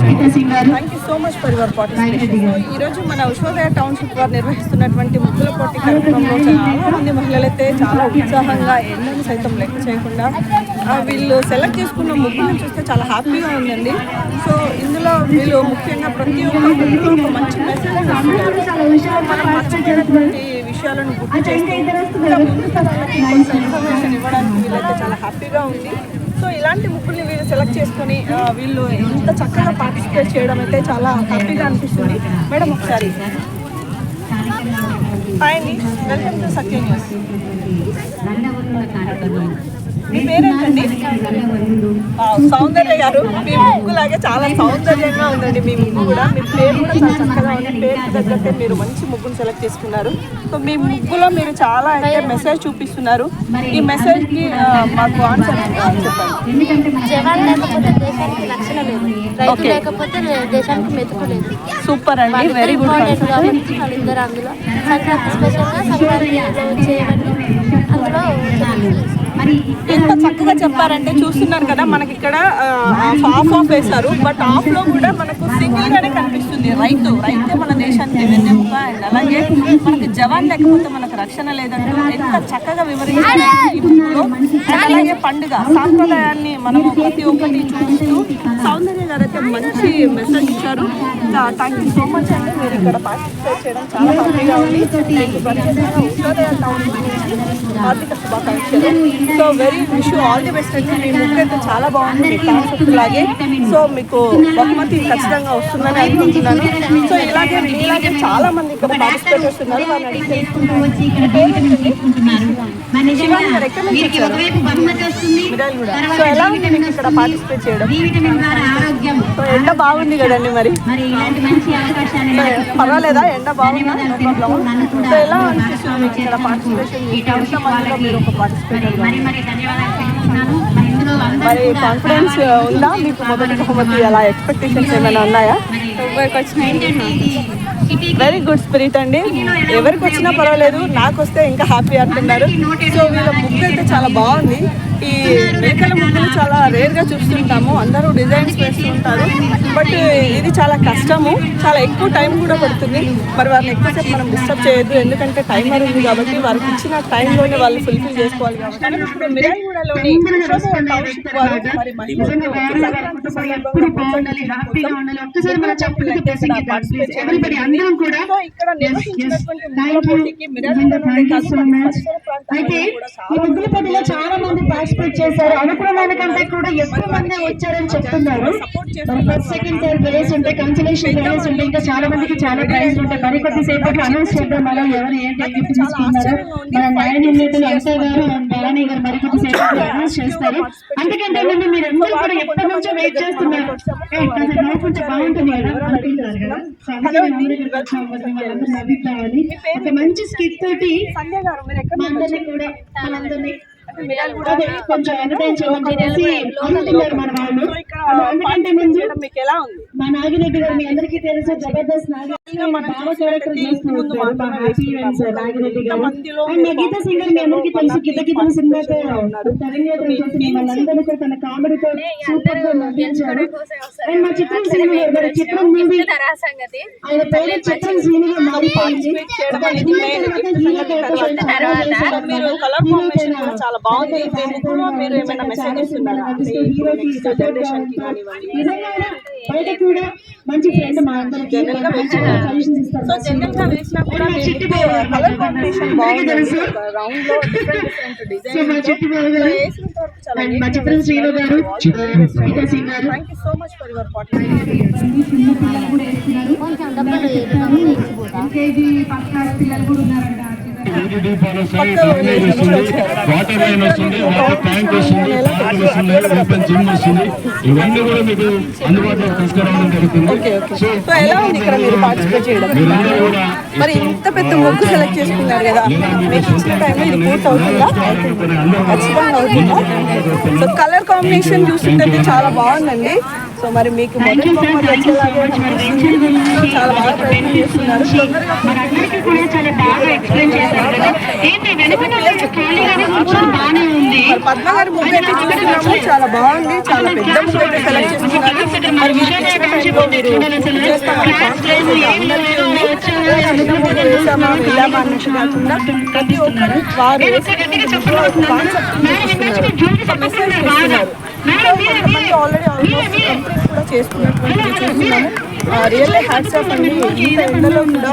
గీతా సింగ్ గారు, thank you so much for your participation. ఈ రోజు మన ఉషోదయ టౌన్షిప్ వారు నిర్వహిస్తున్నటువంటి ముగ్గుల పోటీ కార్యక్రమంలో చాలా మంది మహిళలైతే చాలా ఉత్సాహంగా ఎన్నో సైతం లెక్క చేయకుండా వీళ్ళు సెలెక్ట్ చేసుకున్న ముగ్గులను చూస్తే చాలా హ్యాపీగా ఉందండి. సో ఇందులో వీళ్ళు ముఖ్యంగా ప్రతి ఒక్క ముగ్గులో ఒక మంచి మెసేజ్ మనం మర్చిపోయినటువంటి విషయాలను గుర్తు చేస్తూ ఇంకా ముందు తరాలకి కొంచెం ఇన్ఫర్మేషన్ ఇవ్వడానికి వీళ్ళైతే చాలా హ్యాపీగా ఉంది. సో ఇలాంటి ముగ్గుల్ని వీళ్ళు సెలెక్ట్ చేసుకొని వీళ్ళు ఎంత చక్కగా పార్టిసిపేట్ చేయడం అయితే చాలా హ్యాపీగా అనిపిస్తుంది. మేడం ఒకసారి హాయ్ అండి, వెల్కమ్ టు సత్య న్యూస్. మీ పేరేంటండి? సౌందర్య గారు, మీ ముగ్గులాగే చాలా సౌందర్యంగా ఉందండి మీ ముగ్గు కూడా. మీ పేరు కూడా చాలా చక్కగా ఉంది. పేరుకి తగ్గట్టే మీరు మంచి ముగ్గును సెలెక్ట్ చేసుకున్నారు. సో మీ ముగ్గులో మీరు చాలా అయితే మెసేజ్ చూపిస్తున్నారు. ఈ మెసేజ్కి మాకు ఆన్సర్ చెప్పండి. జవాన్ లేకపోతే దేశానికి రక్షణ లేదు, రైతు లేకపోతే దేశానికి మెతుకులేదు. సూపర్ అండి, వెరీ గుడ్. కాబట్టి వాళ్ళిద్దరు అందులో సంక్రాంతి స్పెషల్గా సంక్రాంతిలో వచ్చేవన్నీ అందులో ఎంత చక్కగా చెప్పారంటే చూస్తున్నారు కదా, మనకి ఇక్కడ ఆఫ్ వేశారు, బట్ ఆఫ్ లో కూడా మనకు సింగిల్ గానే కనిపిస్తుంది. రైతే మన దేశానికి వెన్నెముక. అండ్ అలాగే మనకి జవాన్ లేకపోతే మనకు రక్షణ లేదంటూ ఎంత చక్కగా వివరించారు ఈ బుక్లో. అలాగే పండుగ సాంప్రదాయాన్ని మనము ప్రతి ఒక్కటి చూపిస్తూ సౌందర్య గారు అయితే మంచి మెసేజ్ ఇచ్చారు. థ్యాంక్ యూ సో మచ్ అండి, మీరు ఇక్కడ పార్టిసిపేట్ చేయడం చాలా హ్యాపీగా ఉంది. హార్దిక శుభాకాంక్షలు. So very wish you all the best అండి. మీ బుక్ అయితే చాలా బాగుంది, మీ కాన్సెప్ట్ లాగే. సో మీకు బహుమతి ఖచ్చితంగా వస్తుందని అనుకుంటున్నాను. సో ఇలాగే చాలా మంది ఇక్కడ పార్టిసిపేట్ చేస్తున్నారు. వాళ్ళని అడిగి తెలుసుకుంటున్నాను. శివాని గారు ఎక్కడ నుంచి వచ్చారు? సో ఎలా ఉంది మీకు ఇక్కడ పార్టిసిపేట్ చేయడం? సో ఎండ బాగుంది కదండి, మరి పర్వాలేదా? ఎండ బాగుందా? సో ఎలా అనిపిస్తుంది మీకు ఇక్కడ పార్టిసిపేషన్? ఎంతమందిలో మీరు ఒక పార్టిసిపేటర్? మరి కాన్ఫిడెన్స్ ఉందా మీకు? మొదటి బహుమతి అలా ఎక్స్పెక్టేషన్స్ ఏమైనా ఉన్నాయా? వెరీ గుడ్ స్పిరిట్ అండి. ఎవరికి వచ్చినా పర్వాలేదు, నాకు వస్తే ఇంకా హ్యాపీ అంటున్నారు. సో వీళ్ళ ముగ్గు అయితే చాలా బాగుంది. ఈ మేకల ముగ్గులు చాలా రేర్గా చూస్తుంటాము, అందరూ డిజైన్స్ వేస్తూ ఉంటారు. బట్ ఇది చాలా కష్టము, చాలా ఎక్కువ టైం కూడా పడుతుంది. మరి వారిని ఎక్కువసేపు మనం డిస్టర్బ్ చేయొద్దు, ఎందుకంటే టైమర్ ఉంది కాబట్టి వారికి ఇచ్చిన టైంలోనే వాళ్ళు ఫుల్ఫిల్ చేసుకోవాలి కాబట్టి. ఇప్పుడు మిర్యాలగూడలోని టౌన్షిప్ వారు మరి మహిళలకు సంక్రాంతి సందర్భంగా పార్టిసిపేట్ చేయడం కూడా ఇక్కడ నిర్వహించినటువంటి ముగ్గుల పోటీకి మిర్యాలగూడలోనే కాదు పరిసర ప్రాంతాల్లో చాలా మంది పార్టిసిపేట్ చేశారు. అనుకున్న కంటే కూడా ఎక్కువ మంది వచ్చారని చెప్తున్నారు. ఫస్ట్ సెకండ్ థర్డ్ ప్రైజ్ ఉంటాయి, కన్సలేషన్ ప్రైజ్ ఉంటాయి, ఇంకా చాలా మందికి చాలా ప్రైజ్ ఉంటాయి. మరి కొద్దిసేపట్లో అనౌన్స్ చేద్దాం మనం ఎవరు ఏంటి తీసుకున్నారో. మన న్యాయ నిర్ణేతలు అంతా గారు భవానీ గారు మరి కొద్దిసేపట్లో అనౌన్స్ చేస్తారు. అందుకంటే మీరు అందరూ కూడా ఎప్పటి నుంచో వెయిట్ చేస్తున్నారు. నవ్వుకుంటే బాగుంటుంది కదా అనుకుంటారు కదా. అభిప్రాయాన్ని ఒక మంచి స్కిట్ తోటి అందరినీ కూడా మనందరినీ కొంచెం ఎంటర్టైన్ చేయమని అనుకుంటున్నారు మన వాళ్ళు. అందుకంటే ముందు మా నాగిరెడ్డి గారు మీ అందరికీ తెలుసు, జబర్దస్త్ నాగిరెడ్డి గారు అండ్ గీతా సింగర్ మీ అందరికీ తెలుసు. గీతగీతం సినిమాతో తెలంగాణ చేసిన వాళ్ళందరూ కూడా తన కామెడీతో సూపర్ గా నవ్వించారు. అండ్ మా చిత్రం శ్రీను గారు చిత్రం నుండి ఆయన పేరు చిత్రం శ్రీనుగా మారిపోయింది. చాలా బాగుంది. మీరు ఏమైనా మెసేజ్ ఇస్తున్నారా బయట కూడా మంచి ఫ్రెండ్ మా అందరికి జనరల్ గా వేసినా కూడా కలర్ కాంబినేషన్ బాగుంది. రౌండ్ లో డిఫరెంట్ డిజైన్ మా చిత్రం శ్రీను గారు thank you so much for your participation. Water line వస్తుంది, వాటర్ ట్యాంక్ వస్తుంది, పార్క్ వస్తుంది, ఓపెన్ జిమ్ వస్తుంది. ఇవన్నీ కూడా మీకు అందుబాటులో తీసుకురావడం జరుగుతుంది. సో ఎలా ఉంది ఇక్కడ మీరు పార్టిసిపేట్ చేయడం? మరి ఇంత పెద్ద ముగ్గు సెలెక్ట్ చేసుకున్నారు కదా, మీకు ఇచ్చిన టైంలో ఇది పూర్తి అవుతుందా? ఖచ్చితంగా అవుతుందా? సో కలర్ కాంబినేషన్ చూస్తుంటే చాలా బాగుందండి. సో మరి మీకు మొదటి బహుమతి వచ్చేలాగే చాలా బాగా ప్రయత్నం చేస్తున్నారు. పద్మ గారి ముగ్గు అయితే చూస్తున్నాము, చాలా బాగుంది. చాలా పెద్ద ముగ్గు అయితే సెలెక్ట్ చేస్తున్నారు. మరి మీరు ఇచ్చిన టైంలో మీరు చేస్తామని కాన్ఫిడెన్స్ అందరికీ ఉంది. వేసామా వెళ్ళామా అన్నట్టు కాకుండా ప్రతి ఒక్కరు వారు కాన్సెప్ట్ మెసేజ్ చేస్తున్నారు. కొంతమంది ఆల్రెడీ ఆల్మోస్ట్ కంప్లీట్ కూడా చేసుకున్నటువంటి చూస్తున్నాము. రియల్లీ హ్యాట్స్ ఆఫ్ అండి. ఇంత ఎండలో కూడా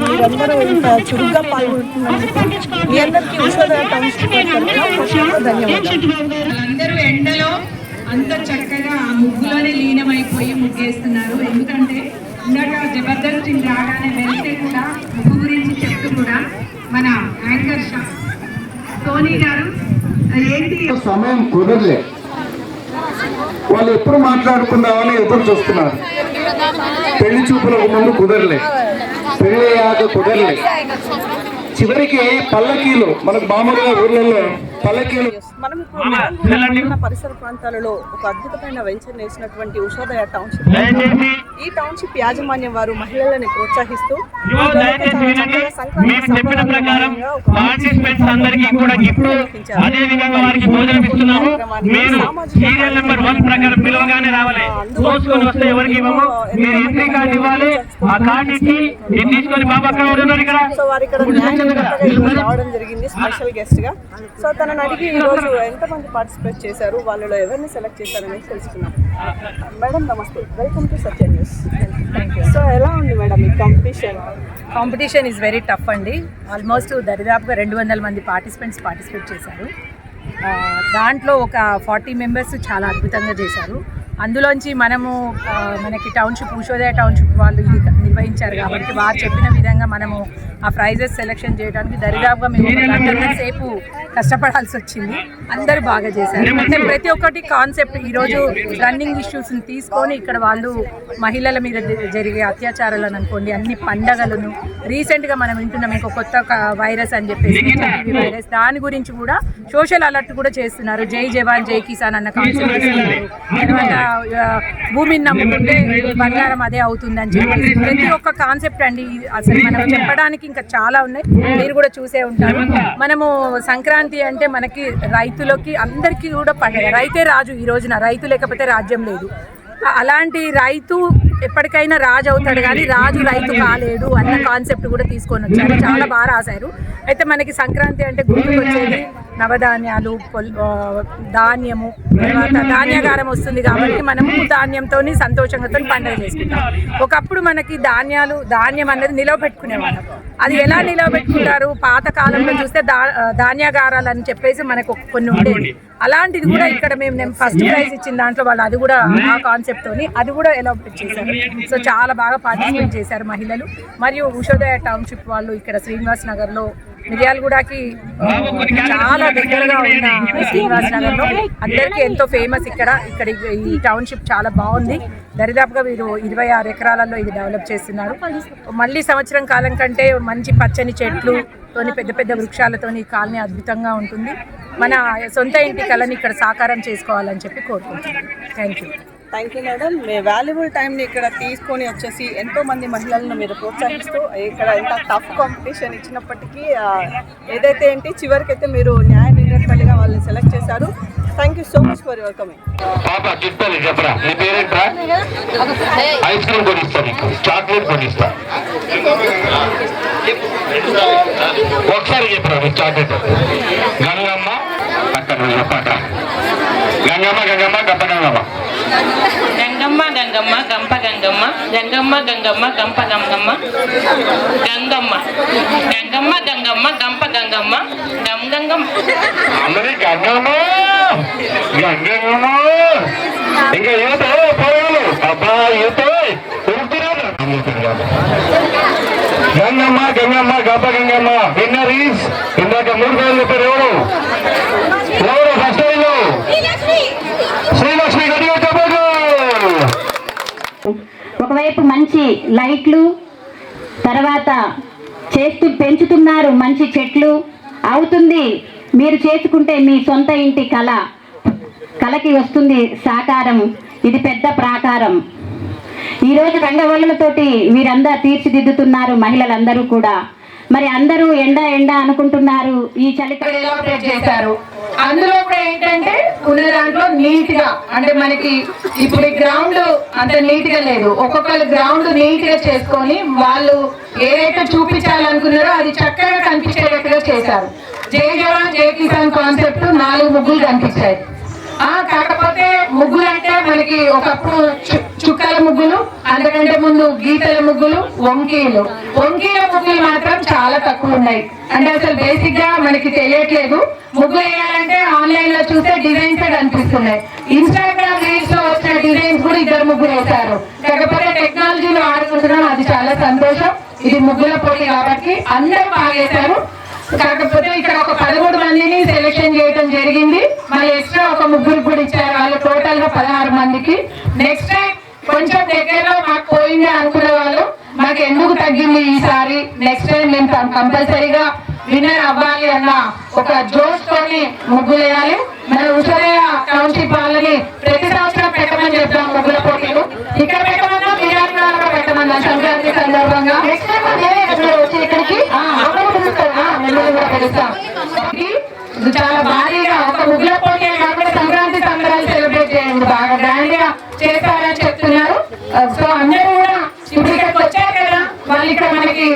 మీరందరూ ఇంత చురుగ్గా పాల్గొంటున్నందుకు మీ అందరికీ ఉషోదయ టౌన్షిప్ ధన్యవాదాలు. అందరూ ఎండలో అంత చక్కగా ఆ ముగ్గులోనే లీనమైపోయి ముగ్గేస్తున్నారు. ఎందుకంటే ఇందాక జబర్దస్త్ రాగానే వెళ్తే కూడా ముగ్గు గురించి చెప్తూ కూడా మన యాంకర్ సోనీ గారు ఏంటి సమయం కుదరలే, వాళ్ళు ఎప్పుడు మాట్లాడుకుందామని ఎదురు చూస్తున్నారు. పెళ్లి చూపులకు ముందు కుదరలే, పెళ్ళయ్యాక కుదరలే. చివరికి పల్లకీలో మనకు మామూలుగా ఊర్లలో మనం ఇప్పుడు పరిసర ప్రాంతాలలో ఒక అద్భుతమైన వెంచర్ వేసినటువంటి ఉషోదయ టౌన్షిప్. ఈ టౌన్షిప్ యాజమాన్యం వారు మహిళలని ప్రోత్సహిస్తూ సో వారు ఇక్కడ రావడం జరిగింది స్పెషల్ గెస్ట్ గా. సో తనని అడిగి ఈరోజు ఎంతమంది పార్టిసిపేట్ చేశారు, వాళ్ళలో ఎవరిని సెలెక్ట్ చేశారనేది తెలుసుకున్నాం. మేడం నమస్తే, welcome to Satya news. So ఎలా ఉంది మేడం ఈ కాంపిటీషన్ ఈజ్ వెరీ టఫ్ అండి. ఆల్మోస్ట్ దరిదాపుగా 200 మంది పార్టిసిపేట్ చేశారు. దాంట్లో ఒక 40 మెంబర్స్ చాలా అద్భుతంగా చేశారు. అందులోంచి మనకి టౌన్షిప్ ఉషోదయ టౌన్షిప్ వాళ్ళు ఇది నిర్వహించారు కాబట్టి వారు చెప్పిన విధంగా మనము ఆ ప్రైజెస్ సెలెక్షన్ చేయడానికి దరిదాపుగా మేము 1 గంట సేపు కష్టపడాల్సి వచ్చింది. అందరూ బాగా చేశారు. అంటే ప్రతి ఒక్కటి కాన్సెప్ట్ ఈరోజు రన్నింగ్ ఇష్యూస్ని తీసుకొని ఇక్కడ వాళ్ళు మహిళల మీద జరిగే అత్యాచారాలను అనుకోండి, అన్ని పండగలను రీసెంట్గా మనం వింటున్నాం ఇంకో కొత్త వైరస్ అని చెప్పేసి HIV వైరస్, దాని గురించి కూడా సోషల్ అలర్ట్ కూడా చేస్తున్నారు. జై జవాన్ జై కిసాన్ అన్న కాన్సెప్ట్ ఇస్తున్నారు. తర్వాత భూమిని నమ్ముకుంటే బంగారం అదే అవుతుందని చెప్పి ప్రతి ఒక్క కాన్సెప్ట్ అండి. అసలు మనం చెప్పడానికి ఇంకా చాలా ఉన్నాయి, మీరు కూడా చూసే ఉంటారు. మనము సంక్రాంతి అంటే మనకి రైతులకి అందరికీ కూడా పండుగ. రైతే రాజు, ఈ రోజున రైతు లేకపోతే రాజ్యం లేదు. అలాంటి రైతు ఎప్పటికైనా రాజు అవుతాడు కానీ రాజు రైతు కాలేడు అన్న కాన్సెప్ట్ కూడా తీసుకొని వచ్చారు. చాలా బాగా రాశారు. అయితే మనకి సంక్రాంతి అంటే గుర్తుకొచ్చేది నవధాన్యాలు, ధాన్యము, తర్వాత ధాన్యాగారం వస్తుంది కాబట్టి మనము ధాన్యంతో సంతోషంగా పండుగ చేసుకుంటాం. ఒకప్పుడు మనకి ధాన్యం అనేది నిలవబెట్టుకునేవాళ్ళం. అది ఎలా నిలవబెట్టుకుంటారు, పాత కాలంలో చూస్తే ధాన్యాగారాలు అని చెప్పేసి మనకు కొన్ని ఉండేవి. అలాంటిది కూడా ఇక్కడ మేము ఫస్ట్ ప్రైజ్ ఇచ్చిన దాంట్లో వాళ్ళు అది కూడా ఆ కాన్సెప్ట్ తోని అది కూడా ఎలాబరేట్ చేశారు. సో చాలా బాగా పార్టిసిపేట్ చేశారు మహిళలు. మరియు ఉషోదయ టౌన్షిప్ వాళ్ళు ఇక్కడ శ్రీనివాస్ నగర్లో మిర్యాలగూడకి చాలా దగ్గరగా ఉన్న శ్రీనివాస్ నగర్లో అందరికీ ఎంతో ఫేమస్. ఇక్కడ ఈ టౌన్షిప్ చాలా బాగుంది. దరిదాపుగా వీరు 26 ఎకరాలలో ఇది డెవలప్ చేస్తున్నారు. మళ్ళీ సంవత్సరం కాలం కంటే మంచి పచ్చని చెట్లుతోని పెద్ద పెద్ద వృక్షాలతోని ఈ కాలనీ అద్భుతంగా ఉంటుంది. మన సొంత ఇంటి కళని ఇక్కడ సాకారం చేసుకోవాలని చెప్పి కోరుకుంటున్నాను. Thank you madam. Me valuable టైంని ఇక్కడ తీసుకొని వచ్చేసి ఎంతోమంది మహిళలను మీరు ప్రోత్సహిస్తూ ఇక్కడ ఎంత టఫ్ కాంపిటీషన్ ఇచ్చినప్పటికీ ఏదైతే ఏంటి చివరికైతే మీరు న్యాయ నిర్ణేతలుగా వాళ్ళని సెలెక్ట్ చేశారు. Thank you so much for your coming. Ice cream కొనిస్తా, నీకు చాక్లెట్ కొనిస్తా. ఒకసారి చెప్పరా నీకు చాక్లెట్. గంగమ్మ అక్కడ చెప్పాక గంగమ్మ గంగమ్మ గప్ప గంగమ్మ గంగమ్మ గంగమ్మ గంప గంగమ్మ గంగమ్మ గంగమ్మ గంప గంగమ్మ గంగమ్మ గంగమ్మ గంగమ్మ గంప గంగమ్మ గమ్ గంగమ్మ అందరి గంగమ్మ గంగమ్మ. ఇంకా యువత పోయాలు అబ్బా యువత గంగమ్మ గంగమ్మ గంప గంగమ్మ. విన్నర్ ఈస్ ఇందాక 3 పేర్లు చెప్పారు. ఎవరు ఫస్ట్ టైంలో శ్రీలక్ష్మి గడిగా చెప్పదు. ఒకవైపు మంచి లైట్లు, తర్వాత పెంచుతున్నారు మంచి చెట్లు అవుతుంది. మీరు చేసుకుంటే మీ సొంత ఇంటి కళకి వస్తుంది సాకారం. ఇది పెద్ద ప్రాకారం. ఈరోజు రంగవల్లులతోటి వీరందరూ తీర్చిదిద్దుతున్నారు మహిళలందరూ కూడా. మరి అందరూ ఎండ అనుకుంటున్నారు, ఈ చలికాలం ఎలాబరేట్ చేశారు. అందులో కూడా ఏంటంటే ఉన్న దాంట్లో నీట్ గా, అంటే మనకి ఇప్పుడు గ్రౌండ్ అంత నీట్ గా లేదు. ఒక్కొక్కరు గ్రౌండ్ నీట్ గా చేసుకొని వాళ్ళు ఏదైతే చూపించాలనుకున్నారో అది చక్కగా కనిపించేటట్టుగా చేశారు. జై జవాన్ జై కిసాన్ కాన్సెప్ట్ 4 ముగ్గులు కనిపించాయి. కాకపోతే ముగ్గులు అంటే మనకి ఒకప్పుడు చుక్కల ముగ్గులు, అంతకంటే ముందు గీతల ముగ్గులు, వంకీల ముగ్గులు మాత్రం చాలా తక్కువ ఉన్నాయి. అంటే అసలు బేసిక్ గా మనకి తెలియట్లేదు. ముగ్గులు వేయాలంటే ఆన్లైన్ లో చూస్తే డిజైన్స్ కనిపిస్తున్నాయి. ఇన్స్టాగ్రామ్ రీల్స్ లో వచ్చిన డిజైన్స్ కూడా 2 ముగ్గులు వేశారు. కాకపోతే టెక్నాలజీలో ఆడుకుంటున్నాం, అది చాలా సంతోషం. ఇది ముగ్గుల పోటీ కాబట్టి అందరూ బాగా వేశారు. కాకపోతే ఇక్కడ ఒక 13 మందిని సెలెక్షన్ చేయడం జరిగింది. మళ్ళీ ఎక్స్ట్రా ఒక 3 కూడా ఇచ్చారు. వాళ్ళు టోటల్ గా 16 మందికి. నెక్స్ట్ టైం కొంచెం దగ్గరలో మాకు పోయింది అనుకునే వాళ్ళు మాకు ఎందుకు తగ్గింది ఈసారి, నెక్స్ట్ టైం మేము కంపల్సరీగా విన్నర్ అవ్వాలి అన్న ఒక జోష్ తోని ముగ్గులు వేయాలి. మన ఉషోదయ టౌన్షిప్ వాళ్ళని ప్రతి సంవత్సరం పెట్టమని చెప్తాం ముగ్గుల పోటీలు. ఇక్కడ పెట్టమన్నా మిర్యాలగూడలో పెట్టమన్నా సంక్రాంతి సందర్భంగా వచ్చి ఇక్కడికి కూడా పిలుస్తాం. చాలా భారీగా ఒక ముగ్గుల పోటీ కాకుండా సంక్రాంతి సంబరాలు సెలబ్రేట్ చేయండి, బాగా గ్రాండ్ గా చేస్తారని చెప్తున్నారు. సో అందరూ కూడా ఇప్పుడు ఇక్కడికి వచ్చారు కదా, వాళ్ళు ఇక్కడ మనకి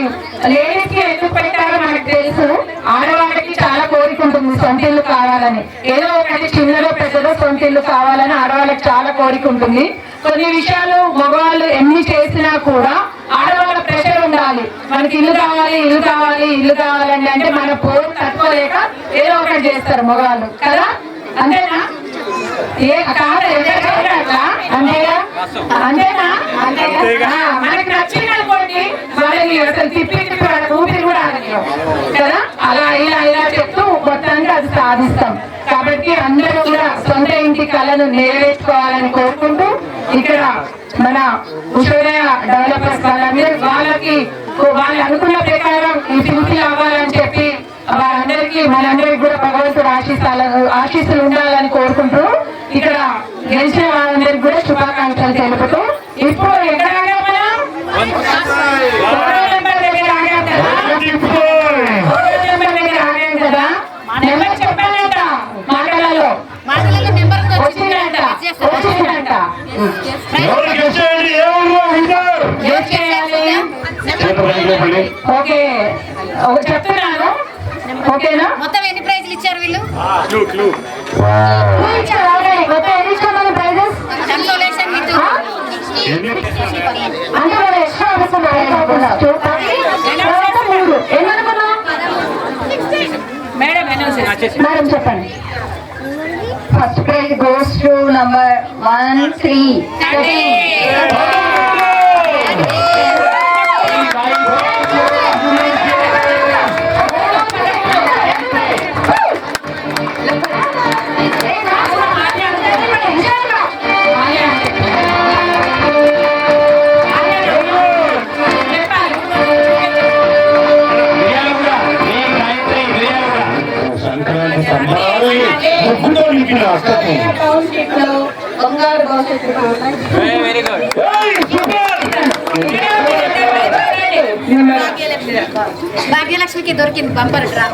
లేడీస్ కి ఎందుకు పెట్టారో మనకు తెలుసు. ఆడవాళ్ళకి చాలా కోరిక ఉంటుంది సొంత ఇల్లు కావాలని, ఏదో ఒకటి చిన్నదో పెద్దదో సొంత ఇల్లు కావాలని ఆడవాళ్ళకి చాలా కోరిక ఉంటుంది. కొన్ని విషయాలు మగవాళ్ళు ఎన్ని చేసినా కూడా ఆడవాళ్ళ ప్రెషర్ ఉండాలి, మనకి ఇల్లు కావాలి ఇల్లు కావాలి ఇల్లు కావాలని. అంటే మన పోరు తట్టుకోలేక ఏదో ఒకటి చేస్తారు మగవాళ్ళు కదా, అంతేనా? అంతేనా? మనకి నచ్చింది అనుకోండి, వాళ్ళని అసలు తిప్పి వాళ్ళ ఊపిరి కూడా ఆగలేము కదా. అలా ఇలా చెప్తూ మొత్తానికి అది సాధిస్తాం. కాబట్టి అందరూ కూడా సొంత ఇంటి కళను నెరవేర్చుకోవాలని కోరుకుంటూ ఇక్కడ మన ఉషోదయ డెవలపర్స్ వాళ్ళకి వాళ్ళు అనుకున్న ప్రకారం ఈ ఫిల్ఫిల్ అవ్వాలని చెప్పి వారందరికీ మనందరికీ కూడా భగవంతుడు ఆశీస్సులు ఉండాలని కోరుకుంటూ ఇక్కడ గెలిచిన వాళ్ళందరికీ కూడా శుభాకాంక్షలు తెలుపుతూ ఇప్పుడు ఎక్కడ ఆగాం మనం? నెంబర్ దగ్గర ఆగాం కదా. నెంబర్ చెప్పానంట మాటలలో వచ్చిందంట. ఓకే చెప్తున్నాను, ఓకేనా? మొత్తం ఎన్ని ప్రైజ్లు ఇచ్చారు వీళ్ళు? మేడం చెప్పండి. First prize goes to number 13. భాగ్యలక్ష్మికి దొరికింది బంపర్ డ్రా.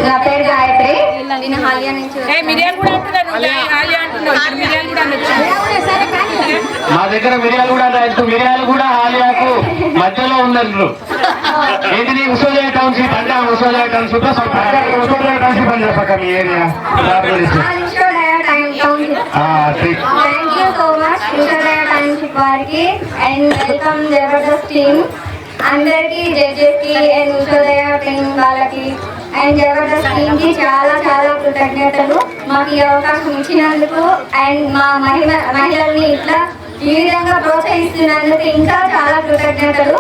నా పేరు గాయత్రి. నేను హాలియా నుంచి మా దగ్గర మిర్యాలు కూడా హాలియాకు మధ్యలో ఉన్నట్లు. ఏంటిది ఉషోదయ టౌన్షిప్ అంటే ఉషోదయ టౌన్షిప్ ఉషోదయ టౌన్షిప్ అని చెప్పక మీ area. Thank you so much Ushodaya township వారికి అండ్ వెల్కమ్ జబర్దస్త్ టీమ్ అందరికి, జడ్జెస్ కి అండ్ ఉషోదయ టీం వాళ్ళకి అండ్ జబర్దస్త్ టీమ్ కి చాలా చాలా కృతజ్ఞతలు మాకు ఈ అవకాశం ఇచ్చినందుకు. అండ్ మా మహిళల్ని ఇట్లా ఈ విధంగా ప్రోత్సహిస్తున్నందుకు ఇంకా చాలా కృతజ్ఞతలు.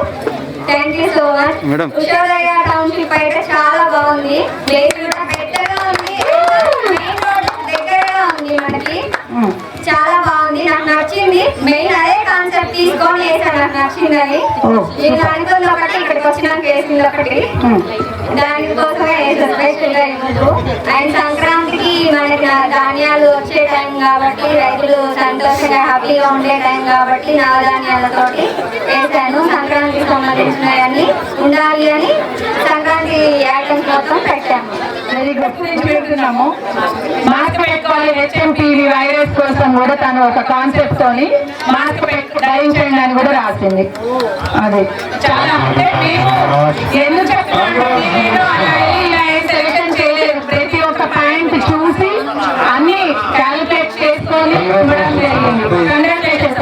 Thank you so much. Ushodaya township అయితే చాలా బాగుంది, ప్లేస్ కూడా పెద్దగా ఉంది, మెయిన్ రోడ్ దగ్గరగా ఉంది, మనకి చాలా బాగుంది. నాకు నచ్చింది, మెయిన్ అదే కాన్సెప్ట్ తీసుకొని వేసాను, నాకు నచ్చిందని. నేను అనుకుంది ఒకటి, ఇక్కడికి వచ్చినాక వేసింది ఒకటి, దానికోసమే వేసాను స్పెషల్ గా ఈరోజు. అండ్ సంక్రాంతికి మనకి ధాన్యాలు వచ్చే టైం కాబట్టి, రైతులు సంతోషంగా హ్యాపీగా ఉండే టైం కాబట్టి నవధాన్యాలతోటి వేసాను. సంక్రాంతికి సంబంధించినవన్నీ ఉండాలి అని సంక్రాంతి ఐటమ్స్ మొత్తం పెట్టాము. పెడుతున్నాము. మాస్క్ పెట్టుకోవాలి, హెచ్ఎంపీవీ వైరస్ కోసం కూడా తను ఒక కాన్సెప్ట్ తోని మాస్క్ ధరించండి అని కూడా రాసింది. అది చాలా అంటే మేము ఎందుకు సెలెక్షన్ చేయలేదు, ప్రతి ఒక్క పాయింట్ చూసి అన్ని క్యాలిక్యులేట్ చేసుకొని ఇవ్వడం జరిగింది. కంగ్రాచులేషన్స్.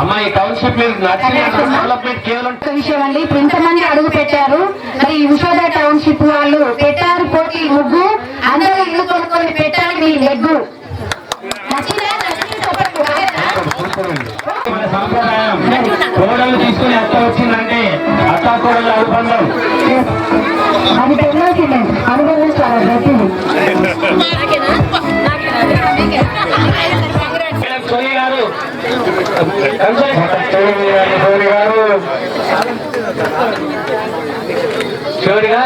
అమ్మాయి టౌన్షిప్ డెవలప్మెంట్ కేవలం విషయం అండి. ఇప్పుడు ఇంతమంది అడుగు పెట్టారు, మరి ఉషోదయ టౌన్షిప్ వాళ్ళు పెట్టారు పోటీ ముగ్గు, అందరూ ఇల్లు కొనుక్కొని పెట్టాలి మీ లెగ్గు. సాంప్రదాయం. కోడలు తీసుకుని అత్త వచ్చిందంటే అత్త కోడల అనుబంధం అది తెలియదు అనుభవిస్తారు గట్టిది. సోని గారు చివరిగా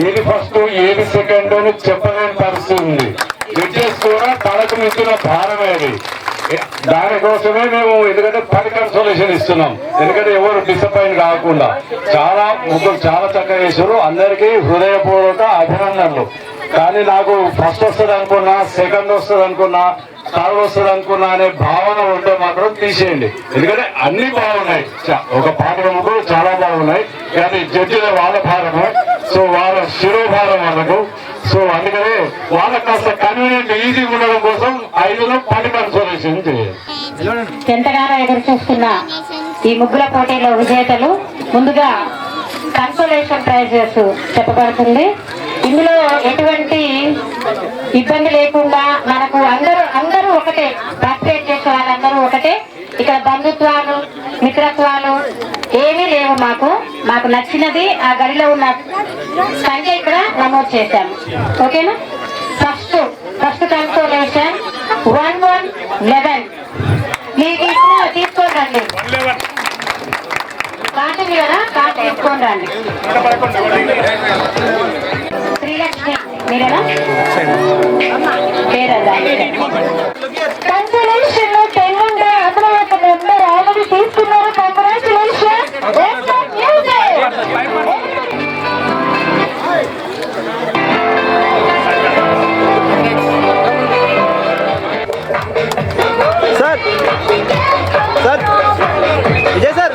ఏది ఫస్ట్ ఏది సెకండ్ అని చెప్పలేని పరిస్థితి ఉంది. జడ్జెస్ కూడా తలకు మించిన భారమే అది. దానికోసమే మేము ఎందుకంటే 10 కన్సోలేషన్ ఇస్తున్నాం. ఎందుకంటే ఎవరు డిసప్పాయింట్ కాకుండా ముగ్గురు చాలా చక్కగా చేశారు. అందరికీ హృదయపూర్వక అభినందనలు. కానీ నాకు ఫస్ట్ వస్తుంది అనుకున్నా, సెకండ్ వస్తుంది అనుకున్నా, థర్డ్ వస్తుంది అనుకున్నా అనే భావన ఉంటే మాత్రం తీసేయండి. ఎందుకంటే అన్ని బాగున్నాయి, ఒక పాటల ముగ్గురు చాలా బాగున్నాయి. కానీ జడ్జిల వాళ్ళ భారమే, సో వాళ్ళ శిరోభారం వాళ్ళకు. సో అందుకనే వాళ్ళకి కాస్త కన్వీనియంట్ ఈజీగా ఉండడం కోసం 5లో 10 కన్సోలేషన్ చేయాలి. ఎంతగానో ఎదురు చూస్తున్న ఈ ముగ్గుల పోటీలో విజేతలు ముందుగా కన్సోలేషన్ ప్రైజెస్ చెప్పబడుతుంది. ఇందులో ఎటువంటి ఇబ్బంది లేకుండా మనకు అందరూ ఒకటే, పార్టిసిపేట్ చేసే వాళ్ళందరూ ఒకటే. ఇక్కడ బంధుత్వాలు, మిత్రత్వాలు ఏమీ లేవు. మాకు నచ్చినది ఆ గడిలో ఉన్న సంఖ్య ఇక్కడ నమోదు చేశాము. ఓకేనా? ఫస్ట్ కన్సోలేషన్ 1111 మీకు తీసుకోండి రండి. కార్డు కదా, కార్డు తీసుకోండి రండి. శ్రీలక్ష్మి మీరేనా? పేరదా? కన్సోలేషన్ 10 ఉంటే అందులో ఒక నెంబర్ ఆల్రెడీ తీసుకున్నారు. కంగ్రాచులేషన్.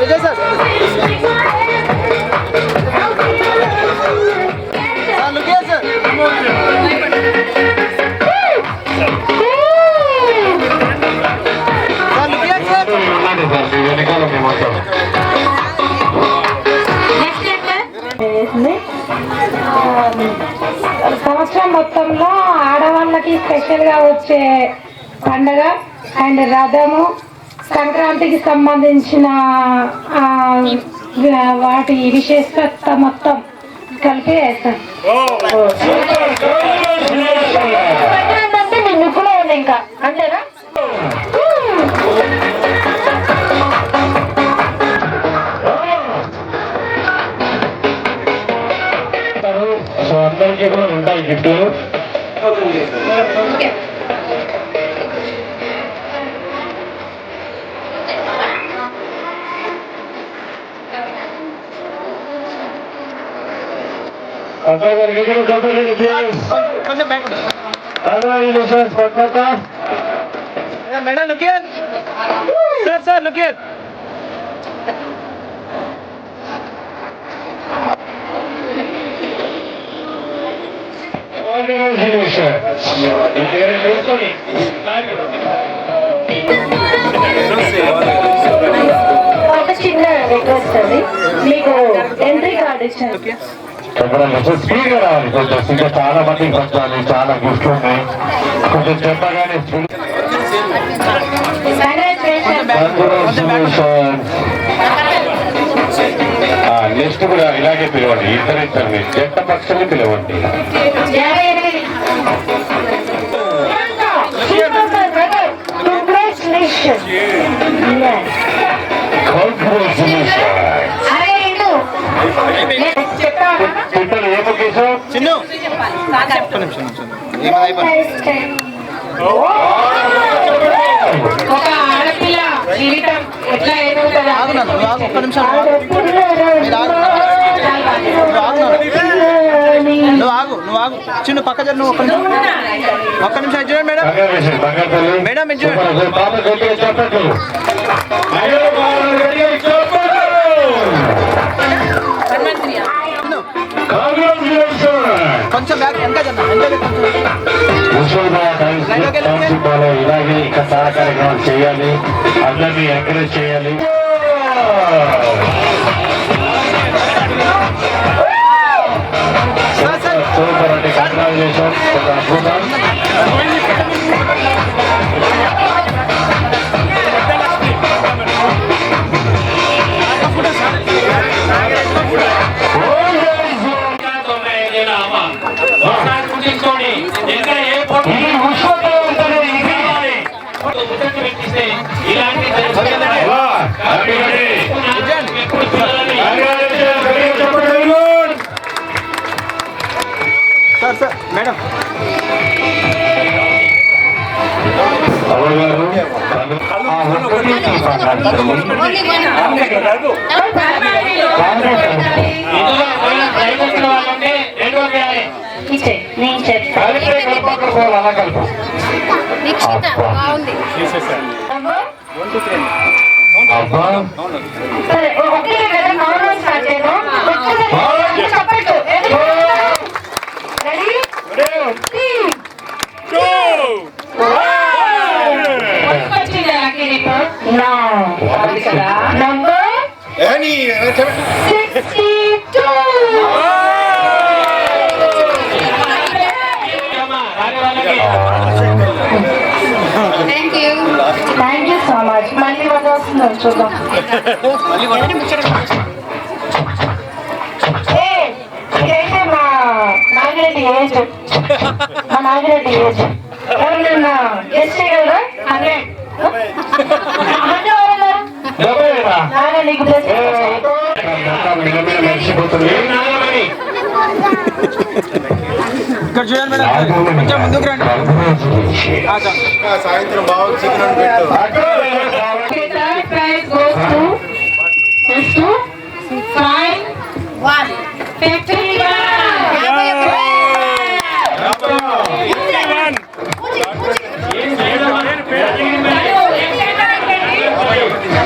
విజయ్ సార్ సంవత్సరం మొత్తంలో ఆడవాళ్ళకి స్పెషల్ గా వచ్చే పండగ అండ్ రథము, సంక్రాంతికి సంబంధించిన వాటి విశేషత మొత్తం కలిపి వేస్తాం. అంటే మీ ముక్కులో ఉంది ఇంకా, అంతేనా? సో అందరికీ కూడా ఉంటాయి గిఫ్ట్లు. మేడం లుకియన్ సార్ లుకియన్ ఒక చిన్న రిక్వెస్ట్ అండి, మీకు ఎంట్రీ కార్డు ఇచ్చాను. స్పీడ్గా రావాలి కొంచెం. ఇంకా చాలా మందికి పంచాలి, చాలా గిఫ్ట్లు ఉన్నాయి. కొంచెం చెప్పగానే నెక్స్ట్ కూడా ఇలాగే పిలవండి. ఇద్దరిద్దరిని జంట పక్షుల్ని పిలవండి. ఒక ఆడపిల్ల జీవితం ఎట్లా ఎదుగుతుందా? ఒక్క నిమిషం నువ్వు ఆగు చిన్న పక్క జరు. నువ్వు ఒక్క నిమిషం చూడండి మేడం. మేడం కొంచెం ఇలాగే ఇంకా చాలా కార్యక్రమాలు చేయాలి, అందరినీ ఎంకరేజ్ చేయాలి. సూపర్ అంటే కంగ్రాచులేషన్. ఒక అద్భుతం. గుర్తుంచుకోండి, ఎక్కడ ఏ పోటీ పెట్టిస్తే ఇలాంటి సార్ మేడం సరే ఓకే కదా మౌనం స్టార్ట్ చేద్దాం చెప్పండి ready number 62 thank you so much. మళ్ళీ వస్తుంది చూద్దాం. ఇదైతే మా నాగిరెడ్డి ఏజ్ ఎవరన్నా గెస్ట్ చేయగలరా? 100 నీకు ఇక్కడ చూడండి మేడం, కొంచెం ముందుకు రండి. సాయంత్రం బాగా చికెన్ పెట్టు.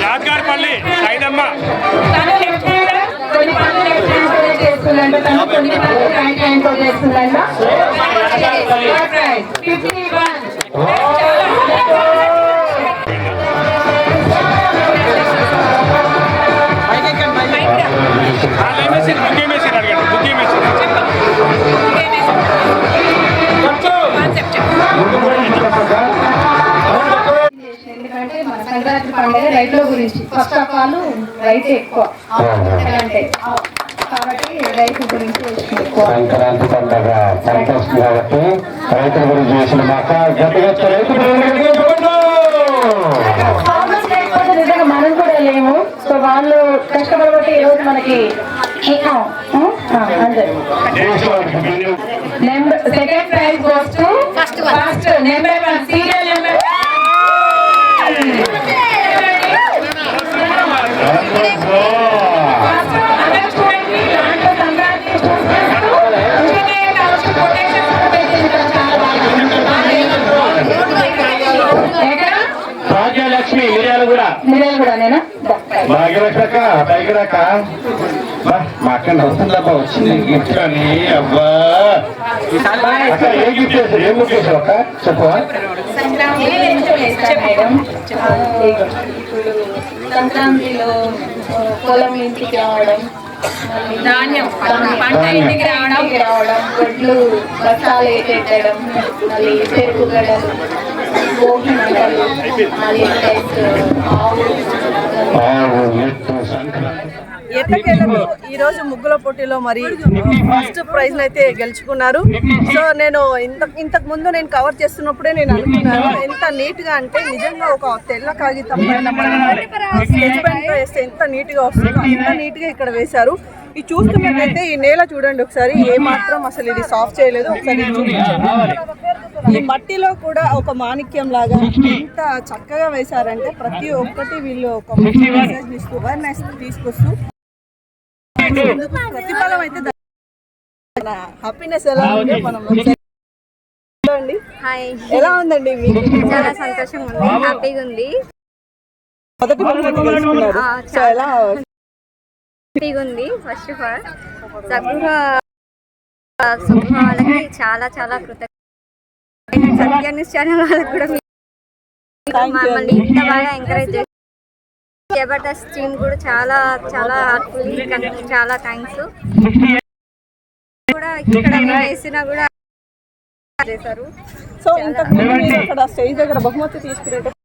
యాద్గార్పల్లి సైదమ్మ చేస్తుందంట, తను కొన్ని పనులు చేస్తుందంట. 51 ఎందుకంటే మన సంక్రాంతి పండుగ రైతుల గురించి. ఫస్ట్ ఆఫ్ ఆల్ రైతు ఎక్కువ అంటే కాబట్టి రైతు గురించి ఎక్కువ. సంక్రాంతి పండుగ సంతోషం కాబట్టి రైతుల గురించి చేసిన మాట లేకపోతే నిజంగా మనం కూడా లేము. సో వాళ్ళు కష్టపడబట్టి ఈ రోజు మనకి అంతే. Second prize goes to first number 1 serial number Bhagyalakshmi Miryala కూడా నేనా భాగ్యలక్ష్మక్క పైకిరాక మా అక్కడ వస్తుందబ్బా వచ్చింది గిఫ్ట్ అని అబ్బా అక్క ఏ గిఫ్ట్ చేశారు ఏం బుక్ చేశారు అక్క చెప్పవా? సంక్రాంతిలో పొలం ఇంటికి రావడం, ధాన్యం పంట ఇంటికి రావడం, గొడ్లు బస్తాలు పెట్టడం, మళ్ళీ పెరుగు గడలు, భోగి మంటలు, మళ్ళీ ఎట్టకేలకు ఈ రోజు ముగ్గుల పోటీలో మరి ఫస్ట్ ప్రైజ్ అయితే గెలుచుకున్నారు. సో నేను ఇంతకు ముందు నేను కవర్ చేస్తున్నప్పుడే నేను అనుకున్నాను ఎంత నీట్ గా అంటే నిజంగా ఒక తెల్ల కాగితం స్కెచ్ పెన్ తో వేస్తే ఎంత నీట్ గా వస్తుందో అంత నీట్ గా ఇక్కడ వేశారు. ఇది చూస్తున్నట్టయితే ఈ నేల చూడండి ఒకసారి, ఏ మాత్రం అసలు ఇది సాఫ్ట్ చేయలేదు. ఒకసారి చూపించండి. ఈ మట్టిలో కూడా ఒక మాణిక్యం లాగా ఎంత చక్కగా వేశారంటే ప్రతి ఒక్కటి వీళ్ళు ఒక మెసేజ్ ఇస్తూ అవేర్నెస్ తీసుకొస్తూ ప్రతిఫలం అయితే హ్యాపీనెస్ ఎలా ఉందో మనం అండి. ఎలా ఉందండి మీకు? చాలా సంతోషంగా ఉంది, హ్యాపీగా ఉంది. మొదటి సో ఎలా హ్యాపీగా ఉంది. ఫస్ట్ ఆఫ్ ఆల్ సగృహ వాళ్ళకి చాలా చాలా కృతజ్ఞతలు. సత్య న్యూస్ ఛానల్ వాళ్ళకి కూడా మమ్మల్ని ఇంత బాగా ఎంకరేజ్ చేసి జబర్దస్త్ టీమ్ కూడా చాలా చాలా హార్ట్ఫుల్లీ చాలా థ్యాంక్స్. కూడా ఇక్కడ వేసినా కూడా చేశారు. సో ఇంతకు ముందు మీరు అక్కడ స్టేజ్ దగ్గర బహుమతి తీసుకునేటప్పుడు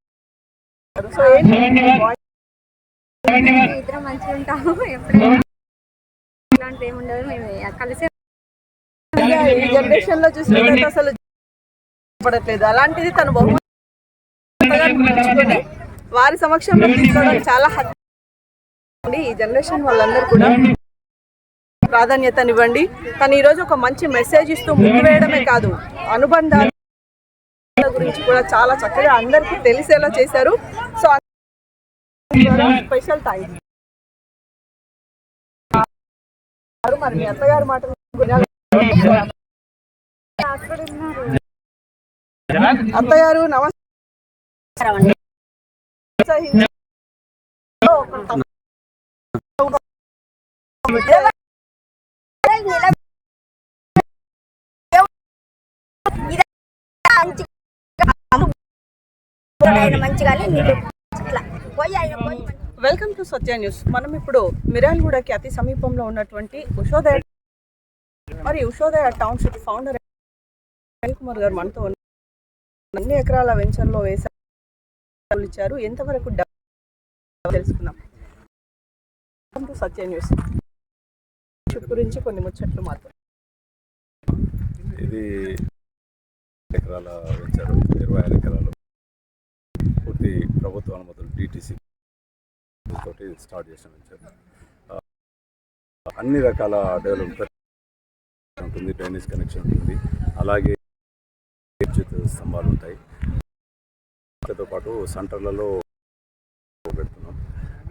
ఇద్దరం మంచిగా ఉంటాము, ఎప్పుడైనా ఇలాంటి ఏముండదు. మేము కలిసే ఈ జనరేషన్ లో చూసినట్లయితే అసలు పడట్లేదు. అలాంటిది తను బహుమతి వారి సమక్షంలో తీసుకోవడం చాలా ఈ జనరేషన్ వాళ్ళందరూ కూడా ప్రాధాన్యతనివ్వండి. తను ఈరోజు ఒక మంచి మెసేజ్ ఇస్తూ ముగ్గు వేయడమే కాదు, అనుబంధాల గురించి కూడా చాలా చక్కగా అందరికీ తెలిసేలా చేశారు. So special thanks. మరి మీ అత్తగారు మాటలు అత్తగారు నమస్కారం. Welcome to Satya news. మనం ఇప్పుడు మిర్యాలగూడకి అతి సమీపంలో ఉన్నటువంటి ఉషోదయ మరి ఉషోదయ టౌన్షిప్ ఫౌండర్ అనిల్ కుమార్ గారు మనతో అన్ని ఎకరాల వెంచర్లో వేసారు ఇచ్చారు. ఎంతవరకు తెలుసుకుందాం. వెల్కమ్ టు సత్య న్యూస్ గురించి కొన్ని ముచ్చట్లు మాత్రం. ఇది ఎకరాల వెంచరు, 25 ఎకరాలు పూర్తి ప్రభుత్వ అనుమతులు DTC తోటి స్టార్ట్ చేసిన వెంచర్. అన్ని రకాల డెవలప్మెంట్ ఉంటుంది, డ్రైనేజ్ కనెక్షన్ ఉంటుంది, అలాగే విద్యుత్ స్తంభాలు ఉంటాయి. దాంతో పాటు సెంటర్లలో పెడుతున్నాం.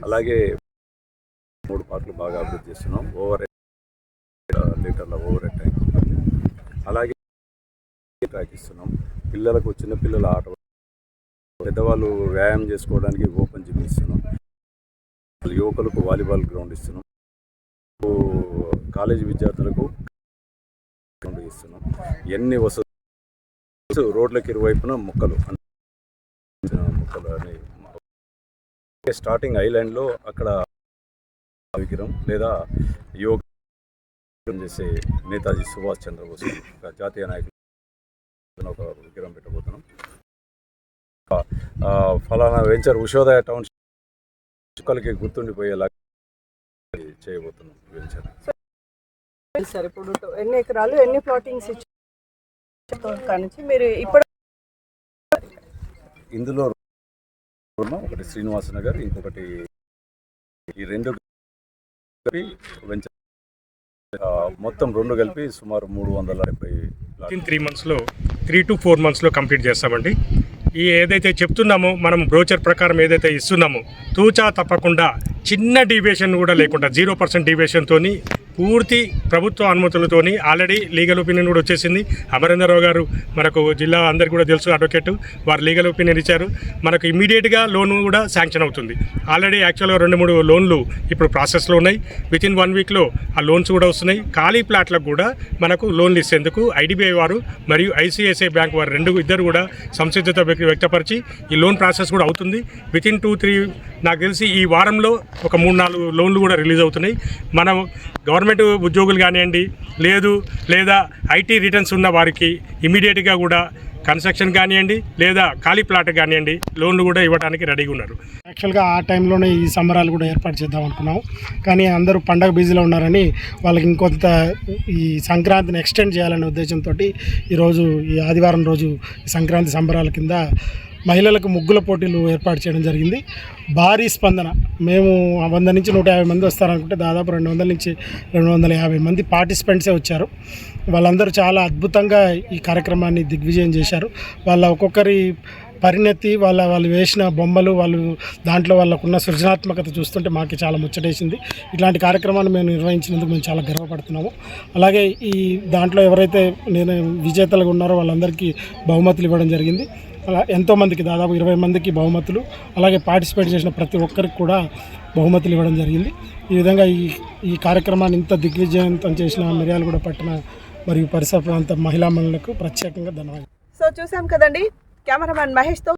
అలాగే 3 పార్కులు బాగా అభివృద్ధి చేస్తున్నాం. ఓవర్ లీటర్ల ఓవర్ హెడ్ ట్యాంక్ ఉంటుంది. అలాగే ట్రాక్ ఇస్తున్నాం. పిల్లలకు, చిన్నపిల్లల ఆట, పెద్దవాళ్ళు వ్యాయామం చేసుకోవడానికి ఓపెన్ జిమ్ ఇస్తున్నాం. యువకులకు వాలీబాల్ గ్రౌండ్ ఇస్తున్నాం. కాలేజీ విద్యార్థులకు గ్రౌండ్ ఇస్తున్నాం. ఎన్ని వసతులు, రోడ్లకు ఇరువైపున మొక్కలు అని స్టార్టింగ్ ఐలాండ్లో అక్కడ విగ్రహం లేదా యోగ చేసే నేతాజీ సుభాష్ చంద్రబోస్ జాతీయ నాయకులు ఒక విగ్రహం పెట్టబోతున్నాం. ఫలానా వెంచర్ ఉషోదయ టౌన్ చుక్కలకి గుర్తుండిపోయేలా చేయబోతున్నాం వెంచర్. సార్ ఇప్పుడు ఎన్ని ఎకరాలు, ఎన్ని ప్లాటింగ్స్ ఇచ్చి మీరు ఇప్పుడు ఇందులో ఒకటి శ్రీనివాస నగర్, ఇంకొకటి ఈ 2 కలిపి వెంచర్ మొత్తం 2 కలిపి సుమారు 370. 3 monthsలో 3 to 4 monthsలో కంప్లీట్ చేస్తామండి. ఈ ఏదైతే చెప్తున్నామో మనం బ్రోచర్ ప్రకారం ఏదైతే ఇస్తున్నామో తూచా తప్పకుండా చిన్న డీవియేషన్ కూడా లేకుండా 0% డీవియేషన్తోని పూర్తి ప్రభుత్వ అనుమతులతోని ఆల్రెడీ లీగల్ ఒపీనియన్ కూడా వచ్చేసింది. అమరేంద్రరావు గారు మనకు జిల్లా అందరికీ కూడా తెలుసు, అడ్వకేట్, వారు లీగల్ ఒపీనియన్ ఇచ్చారు. మనకు ఇమీడియట్గా లోన్ కూడా శాంక్షన్ అవుతుంది. ఆల్రెడీ యాక్చువల్గా 2-3 లోన్లు ఇప్పుడు ప్రాసెస్లో ఉన్నాయి. వితిన్ 1 weekలో ఆ లోన్స్ కూడా వస్తున్నాయి. ఖాళీ ప్లాట్లకు కూడా మనకు లోన్లు ఇచ్చేందుకు IDBI వారు మరియు ICICI బ్యాంక్ వారు ఇద్దరు కూడా సంసిద్ధత వ్యక్తపరిచి ఈ లోన్ ప్రాసెస్ కూడా అవుతుంది. వితిన్ 2-3 నాకు తెలిసి ఈ వారంలో ఒక 3-4 లోన్లు కూడా రిలీజ్ అవుతున్నాయి. మనం గవర్నమెంట్ ఉద్యోగులు కానివ్వండి, లేదా IT రిటర్న్స్ ఉన్న వారికి ఇమీడియట్గా కూడా కన్స్ట్రక్షన్ కానివ్వండి లేదా ఖాళీ ప్లాట్ కానివ్వండి లోన్లు కూడా ఇవ్వడానికి రెడీగా ఉన్నారు. యాక్చువల్గా ఆ టైంలోనే ఈ సంబరాలు కూడా ఏర్పాటు చేద్దాం అనుకున్నాం. కానీ అందరూ పండగ బిజీలో ఉన్నారని వాళ్ళకి ఇంకొంత ఈ సంక్రాంతిని ఎక్స్టెండ్ చేయాలనే ఉద్దేశంతో ఈరోజు ఈ ఆదివారం రోజు సంక్రాంతి సంబరాల కింద మహిళలకు ముగ్గుల పోటీలు ఏర్పాటు చేయడం జరిగింది. భారీ స్పందన. మేము 100 నుంచి 150 మంది వస్తారనుకుంటే దాదాపు 200 నుంచి 250 మంది పార్టిసిపెంట్సే వచ్చారు. వాళ్ళందరూ చాలా అద్భుతంగా ఈ కార్యక్రమాన్ని దిగ్విజయం చేశారు. వాళ్ళ ఒక్కొక్కరి పరిణతి, వాళ్ళు వేసిన బొమ్మలు, వాళ్ళు దాంట్లో వాళ్ళకున్న సృజనాత్మకత చూస్తుంటే మాకు చాలా ముచ్చటేసింది. ఇట్లాంటి కార్యక్రమాన్ని మేము నిర్వహించినందుకు మేము చాలా గర్వపడుతున్నాము. అలాగే ఈ దాంట్లో ఎవరైతే విజేతలుగా ఉన్నారో వాళ్ళందరికీ బహుమతులు ఇవ్వడం జరిగింది. అలా ఎంతోమందికి దాదాపు 20 మందికి బహుమతులు, అలాగే పార్టిసిపేట్ చేసిన ప్రతి ఒక్కరికి కూడా బహుమతులు ఇవ్వడం జరిగింది. ఈ విధంగా ఈ కార్యక్రమాన్ని ఇంత దిగ్విజయవంతం చేసిన మిర్యాలగూడ పట్టణ మరియు పరిసర ప్రాంత మహిళా మనులకు ప్రత్యేకంగా ధన్యవాదాలు. సో చూసాం కదండి, కెమెరామ్యాన్ మహేష్తో